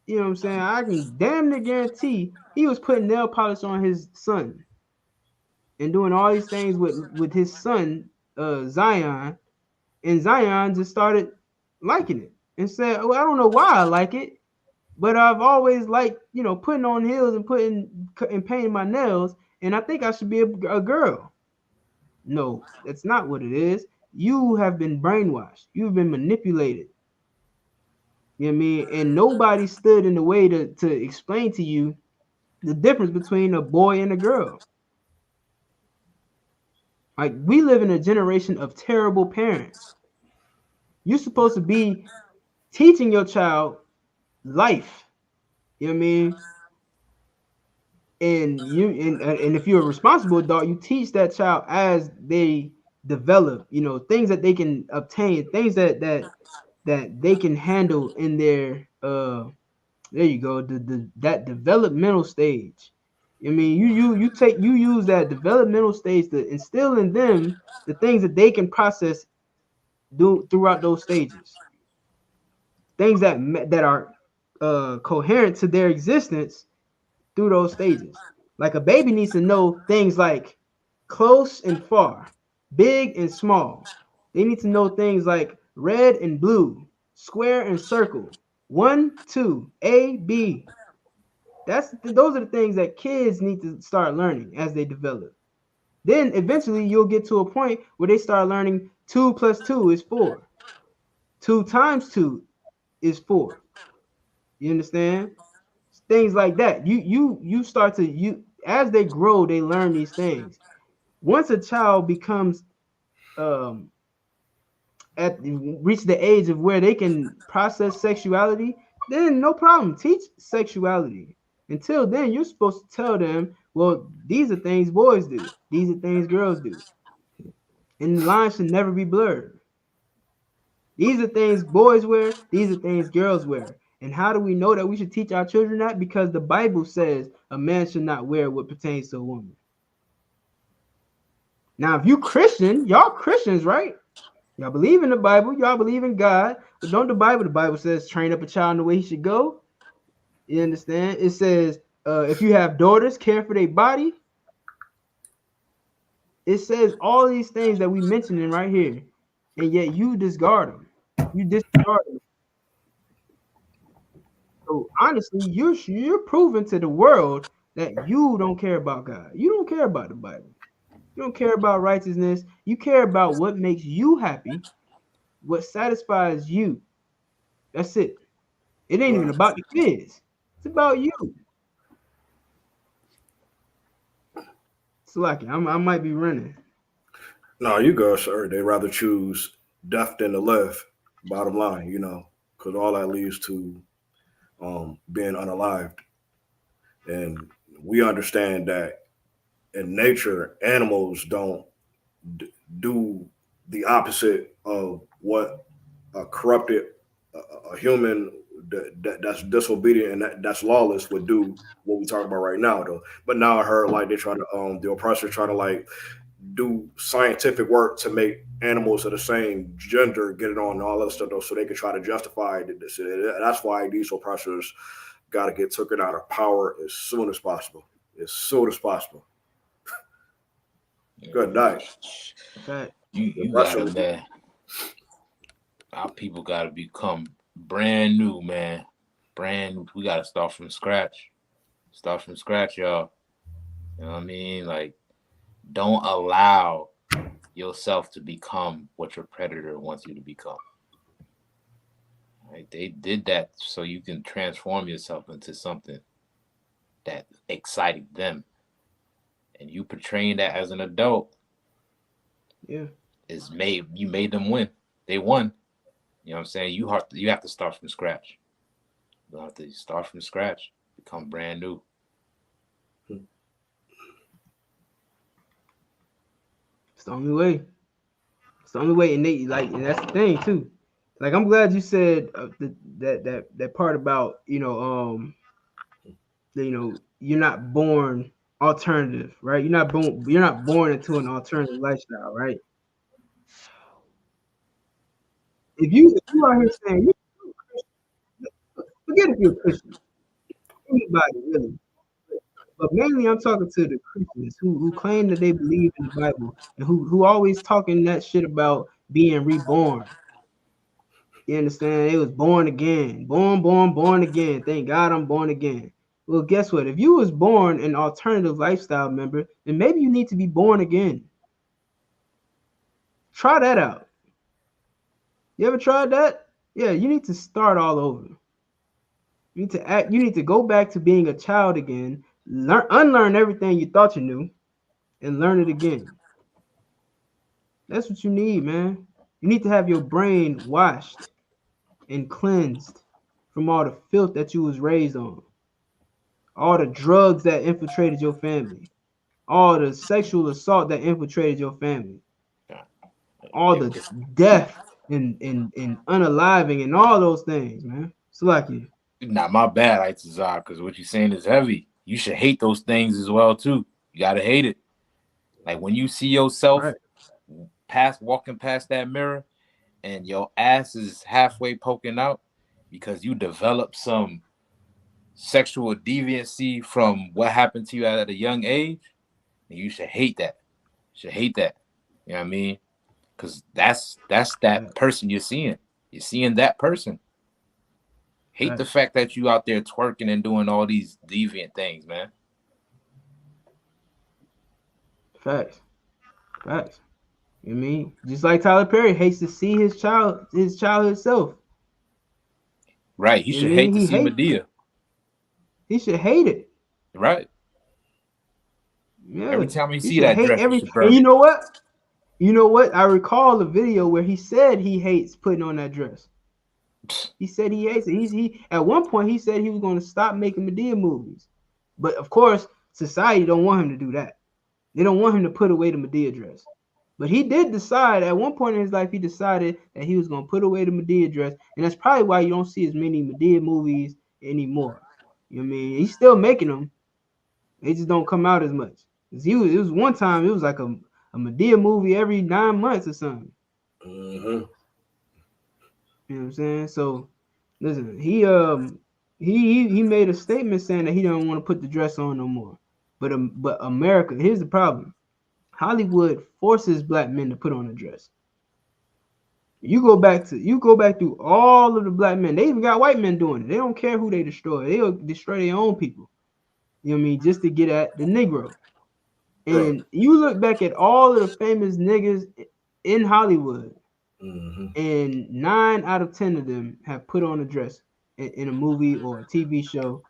you know what I'm saying? I can damn near guarantee he was putting nail polish on his son and doing all these things with his son, Zion, and Zion just started liking it and said, "Well, I don't know why I like it, but I've always liked, putting on heels and painting my nails, and I think I should be a girl." No, that's not what it is. You have been brainwashed. You've been manipulated. You know what I mean? And nobody stood in the way to explain to you the difference between a boy and a girl. Like, we live in a generation of terrible parents. You're supposed to be teaching your child life. You know what I mean? And if you're a responsible adult, you teach that child as they develop, things that they can obtain, things that they can handle in their there you go, that developmental stage. I mean, you use that developmental stage to instill in them the things that they can process throughout those stages. Things that are coherent to their existence through those stages. Like a baby needs to know things like close and far, big and small. They need to know things like red and blue, square and circle, 1, 2, A, B. Those are the things that kids need to start learning as they develop. Then eventually you'll get to a point where they start learning 2 plus 2 is 4. 2 times 2 is 4. You understand? Things like that. You start to as they grow, they learn these things. Once a child becomes reach the age of where they can process sexuality, then no problem. Teach sexuality. Until then, you're supposed to tell them, well, these are things boys do. These are things girls do. And the line should never be blurred. These are things boys wear. These are things girls wear. And how do we know that we should teach our children that? Because the Bible says a man should not wear what pertains to a woman. Now, if you Christian, y'all Christians, right? Y'all believe in the Bible. Y'all believe in God. But don't the Bible says train up a child in the way he should go. You understand? It says if you have daughters, care for their body. It says all these things that we mentioning right here. And yet you discard them. You disregard them. So honestly, you're proving to the world that you don't care about God. You don't care about the Bible. You don't care about righteousness. You care about what makes you happy, what satisfies you. That's it. It ain't even about the kids. It's about you. It's lucky. I might be running. No, you go, sir. They rather choose death than to live. Bottom line, because all that leads to being unalived. And we understand that in nature, animals don't do the opposite of what a corrupted a human that's disobedient and that's lawless would do. What we talking about right now, though. But now I heard like they try to the oppressors try to like do scientific work to make animals of the same gender get it on and all that stuff, though, so they can try to justify this. That's why these oppressors got to get taken out of power as soon as possible. As soon as possible. Good night. Okay. You gotta, man. Our people gotta become brand new, man. Brand new. We gotta start from scratch. Start from scratch, y'all. You know what I mean? Like, don't allow yourself to become what your predator wants you to become. Like they did that so you can transform yourself into something that excited them, and you portraying that as an adult. Yeah, you made them win. They won. You know what I'm saying? You have to start from scratch. You have to start from scratch, become brand new. It's the only way. It's the only way, and and that's the thing too. Like I'm glad you said that part about you're not born alternative, right? You're not born into an alternative lifestyle, right? If you are here saying forget if you're a Christian, anybody really, but mainly I'm talking to the Christians who claim that they believe in the Bible and who always talking that shit about being reborn. You understand? They was born again, born again. Thank God I'm born again. Well, guess what? If you was born an alternative lifestyle member, then maybe you need to be born again. Try that out. You ever tried that? Yeah, you need to start all over. You need to go back to being a child again, unlearn everything you thought you knew, and learn it again. That's what you need, man. You need to have your brain washed and cleansed from all the filth that you was raised on, all the drugs that infiltrated your family, all the sexual assault that infiltrated your family, all the death and unaliving and all those things, man. So like you. Not my bad, Itazar, because what you're saying is heavy. You should hate those things as well too. You gotta hate it. Like when you see yourself walking past that mirror and your ass is halfway poking out because you developed some sexual deviancy from what happened to you at a young age, and you should hate that. You should hate that. You know what I mean? Because that's that person you're seeing. You're seeing that person. Hate the fact that you out there twerking and doing all these deviant things, man. Facts. You know what I mean? Just like Tyler Perry hates to see his childhood self. Right. He should hate to see Medea. He should hate it. Right. Yeah. Every time you see that dress, you should burn and it. you know what? You know what? I recall a video where he said he hates putting on that dress. He said he hates it. He at one point he said he was going to stop making Medea movies, but of course society don't want him to do that. They don't want him to put away the Medea dress. But he did decide at one point in his life. He decided that he was going to put away the Medea dress, and that's probably why you don't see as many Medea movies anymore. You know what I mean? He's still making them. They just don't come out as much. It was one time it was like a Medea movie every 9 months or something. Mm-hmm. You know what I'm saying? So listen, he made a statement saying that he don't want to put the dress on no more. But America, here's the problem. Hollywood forces black men to put on a dress. You go back through all of the black men. They even got white men doing it. They don't care who they destroy. They'll destroy their own people. You know what I mean? Just to get at the Negro. And you look back at all of the famous niggas in Hollywood, and 9 out of 10 of them have put on a dress in a movie or a TV show.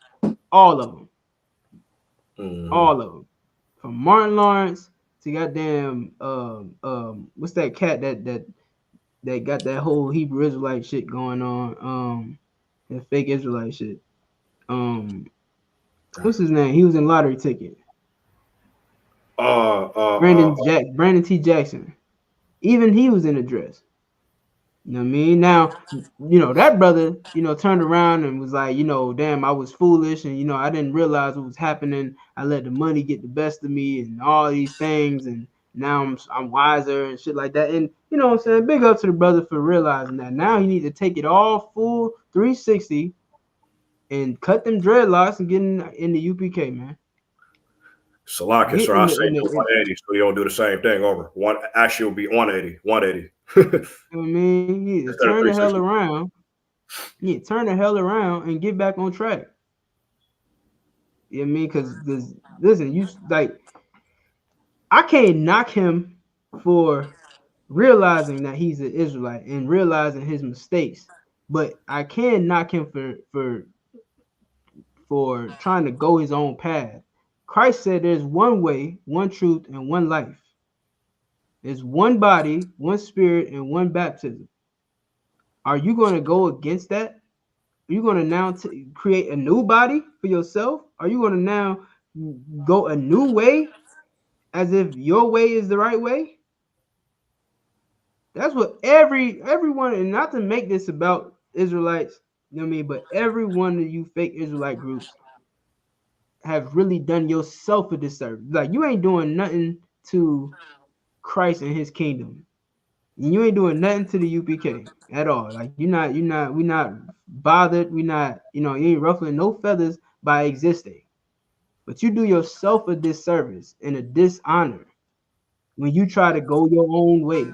All of them. All of them. From Martin Lawrence to goddamn what's that cat that got that whole Hebrew Israelite shit going on? That fake Israelite shit. What's his name? He was in Lottery Ticket. Brandon T. Jackson. Even he was in a dress. You know what I mean? Now, that brother, turned around and was like, damn, I was foolish, and I didn't realize what was happening. I let the money get the best of me and all these things, and now I'm wiser and shit like that. And you know what I'm saying? Big up to the brother for realizing that. Now he need to take it all full 360 and cut them dreadlocks and get in the UPK, man. Salaki, sir, I say do 180, so you don't do the same thing over. Actually, it'll be 180. 180. You know what I mean? You need to turn the hell around. You need to turn the hell around and get back on track. You know what I mean? Because listen, I can't knock him for realizing that he's an Israelite and realizing his mistakes But I can knock him for trying to go his own path. Christ said there's one way, one truth, and one life. There's one body, one spirit, and one baptism. Are you going to go against that? Are you going to now create a new body for yourself? Are you going to now go a new way as if your way is the right way? That's what everyone, and not to make this about Israelites, you know what I mean, but every one of you fake Israelite groups have really done yourself a disservice. Like, you ain't doing nothing to Christ and his kingdom. You ain't doing nothing to the UPK at all. Like, we're not bothered. We not, you ain't ruffling no feathers by existing. But you do yourself a disservice and a dishonor when you try to go your own way.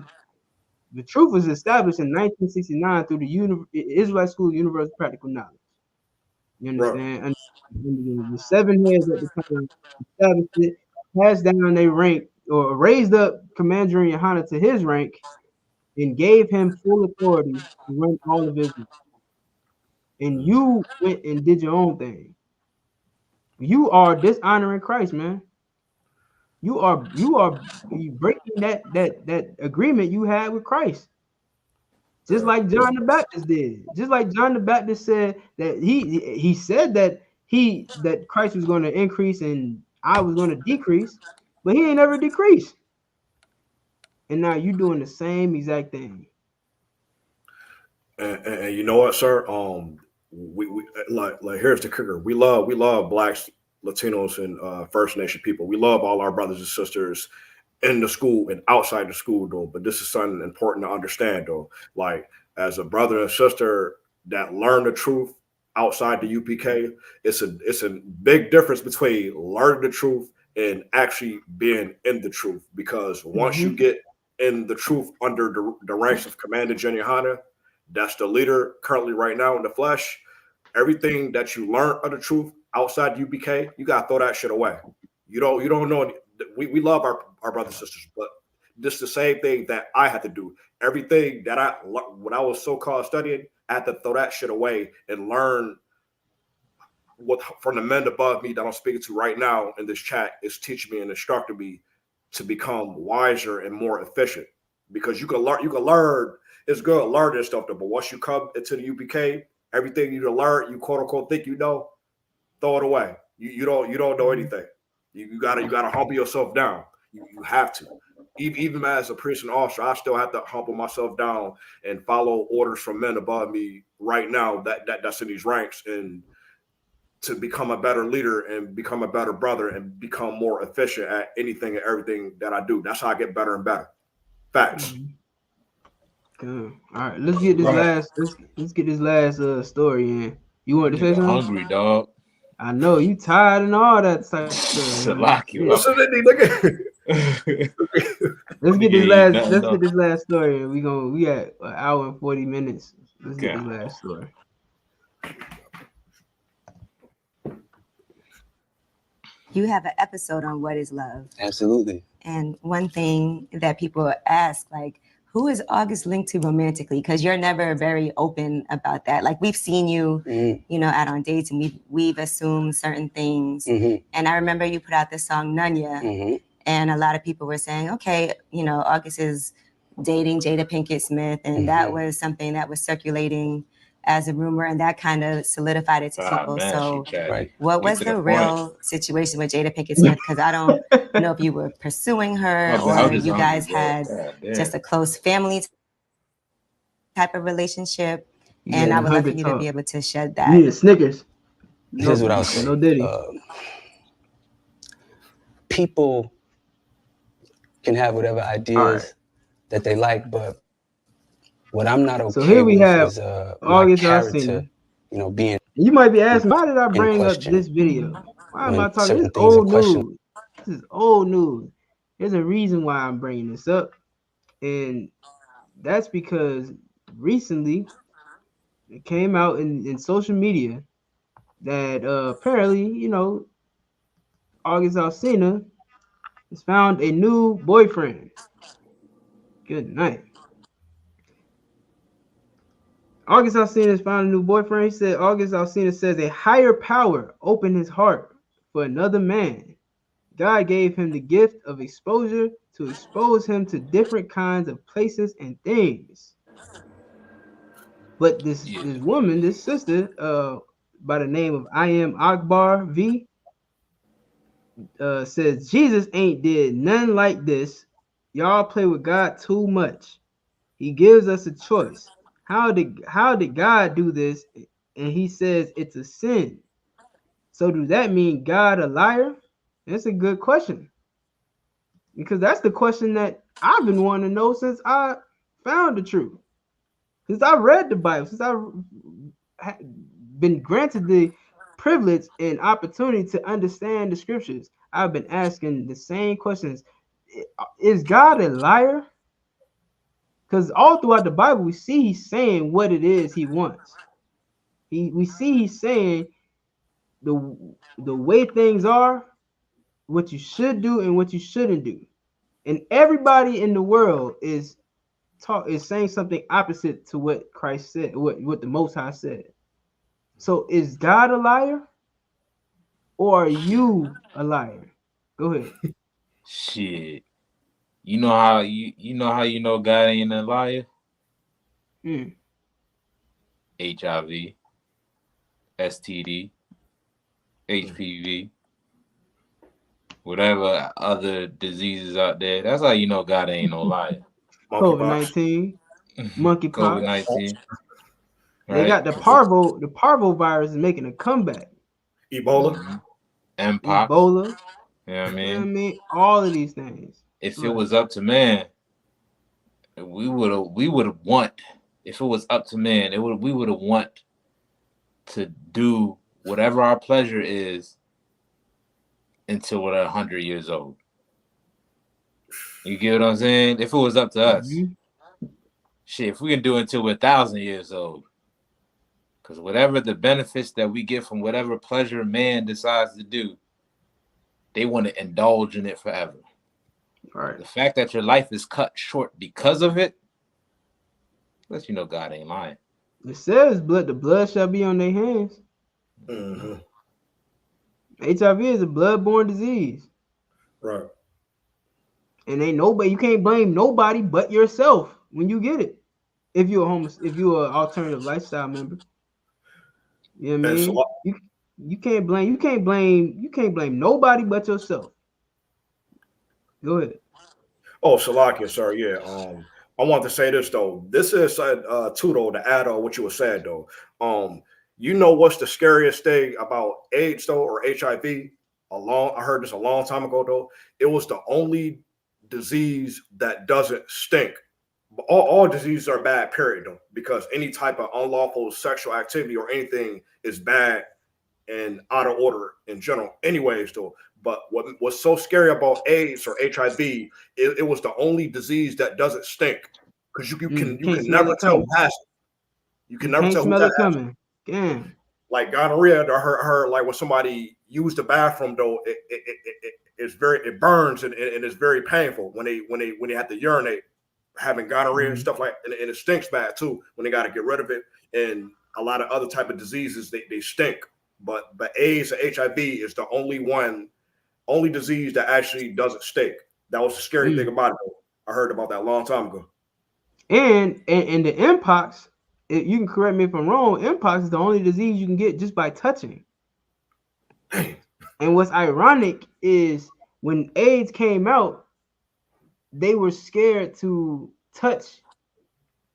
The truth was established in 1969 through the Israelite School of Universal Practical Knowledge. You understand? And the 7 heads at the time established it, passed down their rank, or raised up Commander Yohana to his rank, and gave him full authority to run all of Israel. And you went and did your own thing. You are dishonoring Christ, man. You are breaking that agreement you had with Christ. Just like John the Baptist did. Just like John the Baptist said that he said that Christ was going to increase and I was going to decrease, but he ain't ever decreased. And now you doing the same exact thing. And you know what, sir? We like here's the kicker. We love blacks, Latinos, and First Nation people. We love all our brothers and sisters in the school and outside the school, though. But this is something important to understand, though. Like, as a brother and sister that learn the truth outside the UPK, it's a big difference between learning the truth and actually being in the truth. Because once you get in the truth under the ranks of Commander Yohana, that's the leader currently right now in the flesh. Everything that you learn of the truth outside the UPK, you gotta throw that shit away. You don't know. We love our brothers and sisters, but this is the same thing that I had to do. Everything that when I was so-called studying, I had to throw that shit away and learn what from the men above me that I'm speaking to right now in this chat is teaching me and instructing me to become wiser and more efficient. Because you can learn. It's good to learn this stuff, though, but once you come into the UPK, everything you learn, you quote unquote think you know, throw it away. You don't know anything. You gotta humble yourself down. You have to. Even as a priest and officer, I still have to humble myself down and follow orders from men above me right now that's in these ranks, and to become a better leader and become a better brother and become more efficient at anything and everything that I do. That's how I get better and better. Facts. Good. All right, let's get this last story in. You want to say something? Hungry, dog. I know you tired and all that type of stuff. What's it? Let's get this last story. We at an hour and 40 minutes. Let's get this last story. You have an episode on what is love. Absolutely. And one thing that people ask, like, who is August linked to romantically? Because you're never very open about that. Like, we've seen you, out on dates, and we've assumed certain things. And I remember you put out this song, Nunya, and a lot of people were saying, okay, August is dating Jada Pinkett Smith, and that was something that was circulating as a rumor, and that kind of solidified it to people. Man, so right. What was the real situation with Jada Pinkett Smith? Because I don't know if you were pursuing her or you guys had just a close family type of relationship. And I would love for you to be able to shed that. You need a Snickers. Here's what I'll say. No Diddy. People can have whatever ideas that they like, but what I'm not okay so here we with have is August my character, Alsina. Being. You might be asking, why did I bring up this video? Why am I talking? This is old news. This is old news. There's a reason why I'm bringing this up, and that's because recently it came out in social media that apparently, August Alsina has found a new boyfriend. Good night. August Alsina found a new boyfriend. He said August Alsina says a higher power opened his heart for another man. God gave him the gift of exposure to expose him to different kinds of places and things. But this woman, this sister, by the name of I am Akbar V, says Jesus ain't did nothing like this. Y'all play with God too much. He gives us a choice. How did God do this? And he says it's a sin. So does that mean God a liar? That's a good question. Because that's the question that I've been wanting to know since I found the truth. Since I read the Bible, since I've been granted the privilege and opportunity to understand the scriptures, I've been asking the same questions. Is God a liar? Because all throughout the Bible, we see he's saying what it is he wants. We see he's saying the way things are, what you should do and what you shouldn't do. And everybody in the world is saying something opposite to what Christ said, what the Most High said. So is God a liar? Or are you a liar? Go ahead. Shit. You know how you know God ain't a liar? HIV, STD, HPV, whatever other diseases out there. That's how you know God ain't no liar. COVID-19, monkeypox. COVID-19. They got the parvo virus is making a comeback. Ebola. Mpox. Ebola. You know what I mean? You know what I mean? All of these things. If it was up to man, we would have want. If it was up to man, we would have want to do whatever our pleasure is until we're 100 years old. You get what I'm saying? If it was up to us, shit, if we can do it until we're 1,000 years old, because whatever the benefits that we get from whatever pleasure man decides to do, they want to indulge in it forever. Right. The fact that your life is cut short because of it, lets you know God ain't lying. It says the blood shall be on their hands. HIV is a blood-borne disease. Right. And ain't nobody, you can't blame nobody but yourself when you get it. If you're an alternative lifestyle member. You know what I mean? So, you can't blame nobody but yourself. Go ahead. Oh, Salakia, sir. Yeah. I want to say this though. This is too though to add on what you were saying though. You know what's the scariest thing about AIDS though or HIV? I heard this a long time ago though. It was the only disease that doesn't stink. All diseases are bad, period though, because any type of unlawful sexual activity or anything is bad and out of order in general. Anyways though. But what was so scary about AIDS or HIV, it was the only disease that doesn't stink, because you can never tell who has it. You can never tell who has it. Damn. Like gonorrhea, her like when somebody used the bathroom though, it burns and it's very painful when they have to urinate, having gonorrhea and stuff like, and it stinks bad too when they got to get rid of it, and a lot of other type of diseases they stink. But AIDS or HIV is the only disease that actually doesn't stink. That was the scary thing about it. I heard about that a long time ago. And the mpox, you can correct me if I'm wrong, mpox is the only disease you can get just by touching. And what's ironic is when AIDS came out, they were scared to touch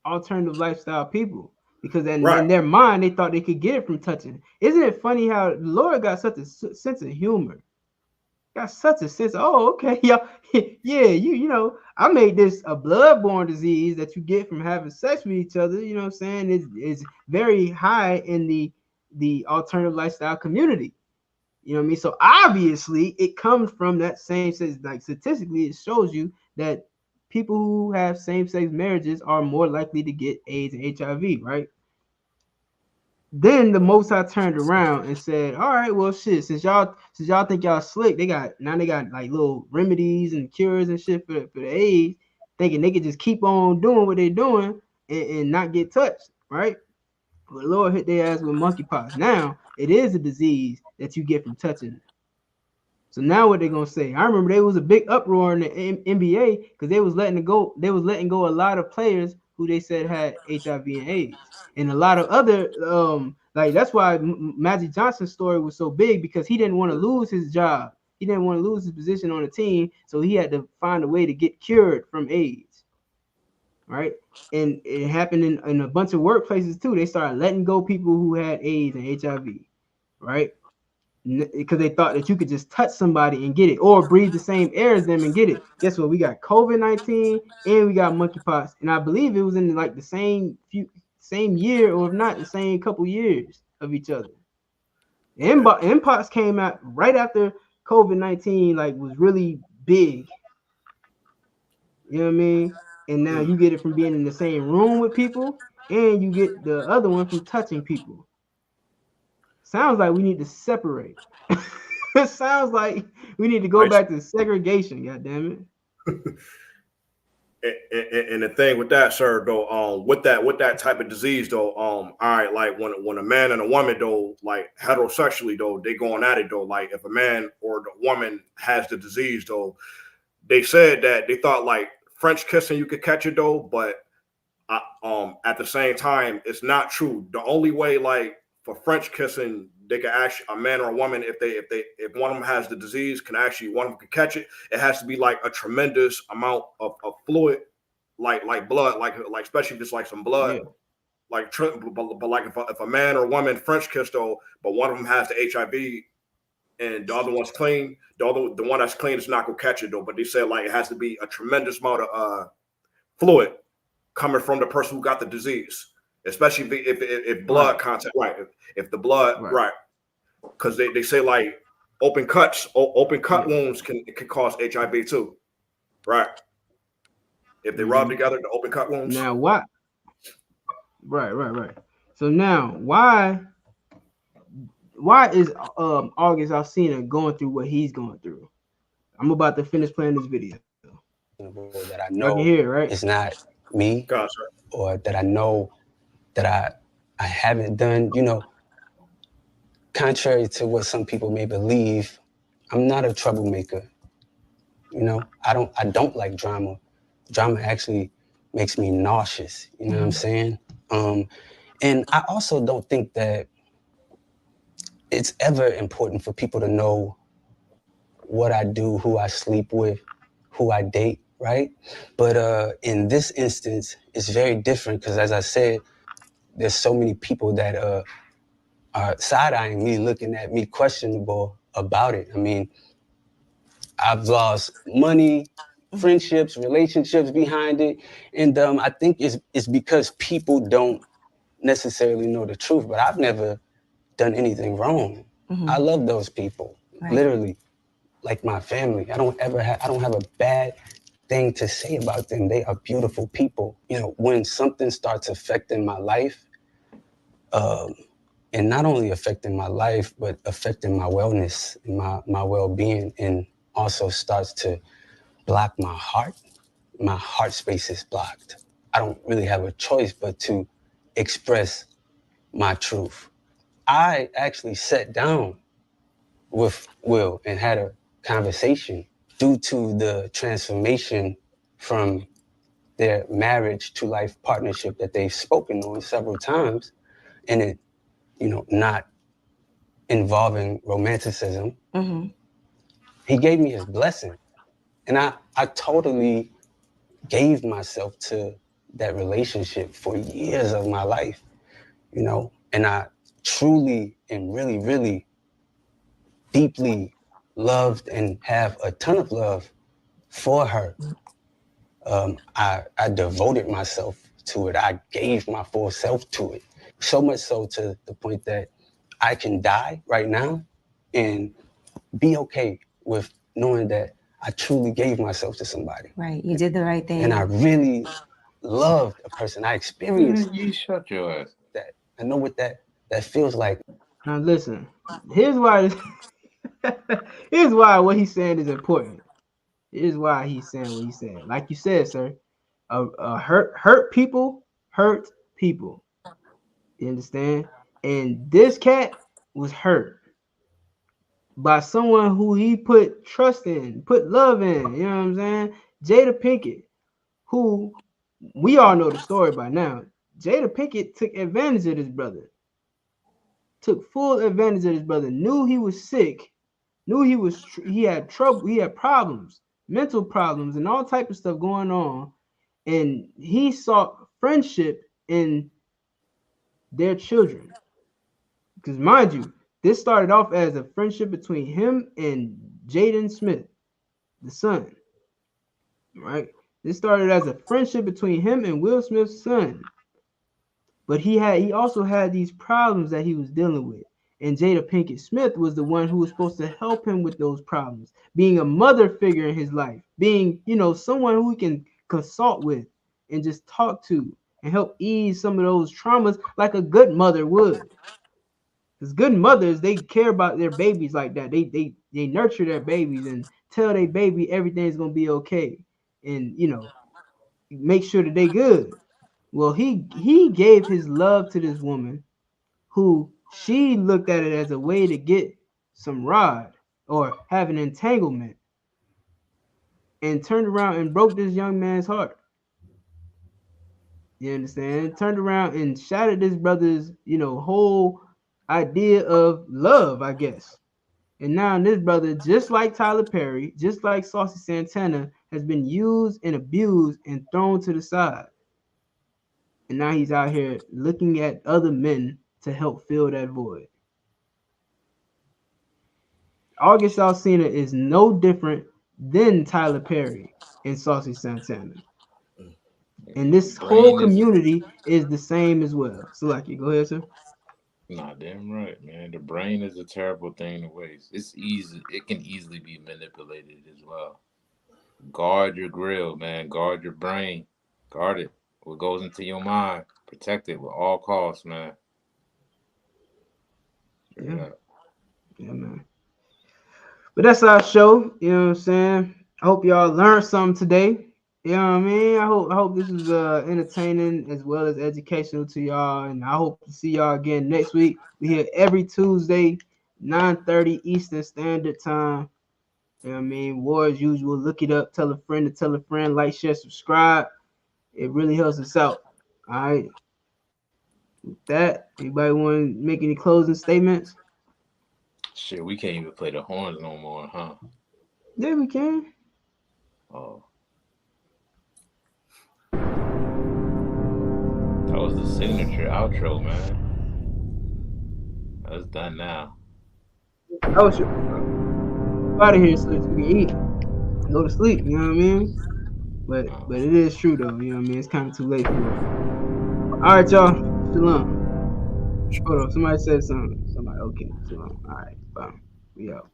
alternative lifestyle people because in their mind they thought they could get it from touching. Isn't it funny how the Lord got such a sense of humor? Got such a sense. Oh, okay, yeah. You know, I made this a bloodborne disease that you get from having sex with each other. You know what I'm saying? It's very high in the alternative lifestyle community. You know what I mean? So obviously, it comes from that same sex. Like statistically, it shows you that people who have same-sex marriages are more likely to get AIDS and HIV, right? Then the Most High turned around and said, all right, well, shit, since y'all think y'all slick, they got like little remedies and cures and shit for the AIDS, thinking they could just keep on doing what they're doing and not get touched, right? But Lord hit their ass with monkeypox. Now it is a disease that you get from touching. So now what they gonna say? I remember there was a big uproar in the NBA because they was letting go a lot of players who they said had HIV and AIDS, and a lot of other like that's why Magic Johnson's story was so big, because he didn't want to lose his job. He didn't want to lose his position on the team, so he had to find a way to get cured from AIDS. Right? And it happened in a bunch of workplaces too. They started letting go people who had AIDS and HIV, right? Because they thought that you could just touch somebody and get it, or breathe the same air as them and get it. Guess what? We got COVID-19 and we got monkeypox, and I believe it was in like the same year, or if not the same couple years of each other. Mpox came out right after COVID-19, like was really big. You know what I mean? And now you get it from being in the same room with people, and you get the other one from touching people. Sounds like we need to separate. It sounds like we need to go back to segregation. God damn it. And the thing with that, sir, though, with that type of disease, though, all right, like when a man and a woman, though, like heterosexually, though, they going at it, though, like if a man or the woman has the disease, though, they said that they thought like French kissing you could catch it, though, but at the same time, it's not true. The only way, like for French kissing, they can actually, a man or a woman, if one of them has the disease, one of them can catch it. It has to be like a tremendous amount of fluid, like blood, like especially if it's like some blood, yeah. But like if a man or woman French kiss, though, but one of them has the HIV and the other one's clean, the one that's clean is not gonna catch it, though. But they said like it has to be a tremendous amount of fluid coming from the person who got the disease, especially if blood contact, right? If the blood, right? Because they say like open cut wounds can cause HIV too, right? If they rub together, the open cut wounds. Now what? Right. So now why is August Alsina going through what he's going through? I'm about to finish playing this video. That I know hear it, right? It's not me, or that I know that I haven't done, you know, contrary to what some people may believe, I'm not a troublemaker. You know, I don't like drama. Drama actually makes me nauseous, you know what I'm saying? And I also don't think that it's ever important for people to know what I do, who I sleep with, who I date, right? But in this instance, it's very different because, as I said, there's so many people that are side-eyeing me, looking at me questionable about it. I mean, I've lost money, friendships, relationships behind it. And I think it's because people don't necessarily know the truth, but I've never done anything wrong. I love those people, literally, like my family. I don't have a bad thing to say about them. They are beautiful people. You know, when something starts affecting my life, and not only affecting my life, but affecting my wellness and my well-being, and also starts to block my heart space is blocked. I don't really have a choice but to express my truth. I actually sat down with Will and had a conversation due to the transformation from their marriage to life partnership that they've spoken on several times, and it, you know, not involving romanticism. He gave me his blessing, and I totally gave myself to that relationship for years of my life, you know, and I truly and really, really deeply loved and have a ton of love for her. I devoted myself to it. I gave my full self to it. So much so to the point that I can die right now and be okay with knowing that I truly gave myself to somebody. Right, you did the right thing. And I really loved a person. I experienced you shut your ass. that. I know what that feels like. Now listen, here's why what he's saying is important. Here's why he's saying what he's saying. Like you said, sir, hurt people hurt people. You understand? And this cat was hurt by someone who he put trust in, put love in. You know what I'm saying? Jada Pinkett, who we all know the story by now. Jada Pinkett took advantage of his brother. Took full advantage of his brother. Knew he was sick. Knew he had trouble. He had problems, mental problems, and all type of stuff going on. And he sought friendship in their children. Because mind you, this started off as a friendship between him and Jaden Smith, the son. Right? This started as a friendship between him and Will Smith's son. But he also had these problems that he was dealing with. And Jada Pinkett Smith was the one who was supposed to help him with those problems, being a mother figure in his life, being, someone who he can consult with and just talk to and help ease some of those traumas like a good mother would. Because good mothers, they care about their babies like that. They nurture their babies and tell their baby everything's gonna be okay, and make sure that they good. Well, he gave his love to this woman, who she looked at it as a way to get some rod or have an entanglement, and turned around and broke this young man's heart. You understand? Turned around and shattered his brother's, whole idea of love, I guess. And now this brother, just like Tyler Perry, just like Saucy Santana, has been used and abused and thrown to the side. And now he's out here looking at other men to help fill that void. August Alsina is no different than Tyler Perry and Saucy Santana. And this whole community is the same as well. So, go ahead, sir. Nah, damn right, man. The brain is a terrible thing to waste. It can easily be manipulated as well. Guard your grill, man. Guard your brain. Guard it. What goes into your mind, protect it with all costs, man. Yeah, man. But that's our show. You know what I'm saying? I hope y'all learned something today. You know what I mean? I hope this is entertaining as well as educational to y'all, and I hope to see y'all again next week. We here every Tuesday, 9:30 Eastern Standard Time. You know what I mean? War as usual. Look it up. Tell a friend to tell a friend. Like, share, subscribe. It really helps us out. All right. With that, anybody want to make any closing statements? Shit, we can't even play the horns no more, huh? Yeah, we can. Oh. That was the signature outro, man. That's done now. Oh, sure. Out of here so that you can eat. Go to sleep, you know what I mean? But it is true though, you know what I mean? It's kind of too late for it. All right, y'all. Shalom. Hold on, somebody said something. Somebody, okay. Shalom. All right, bye. We out.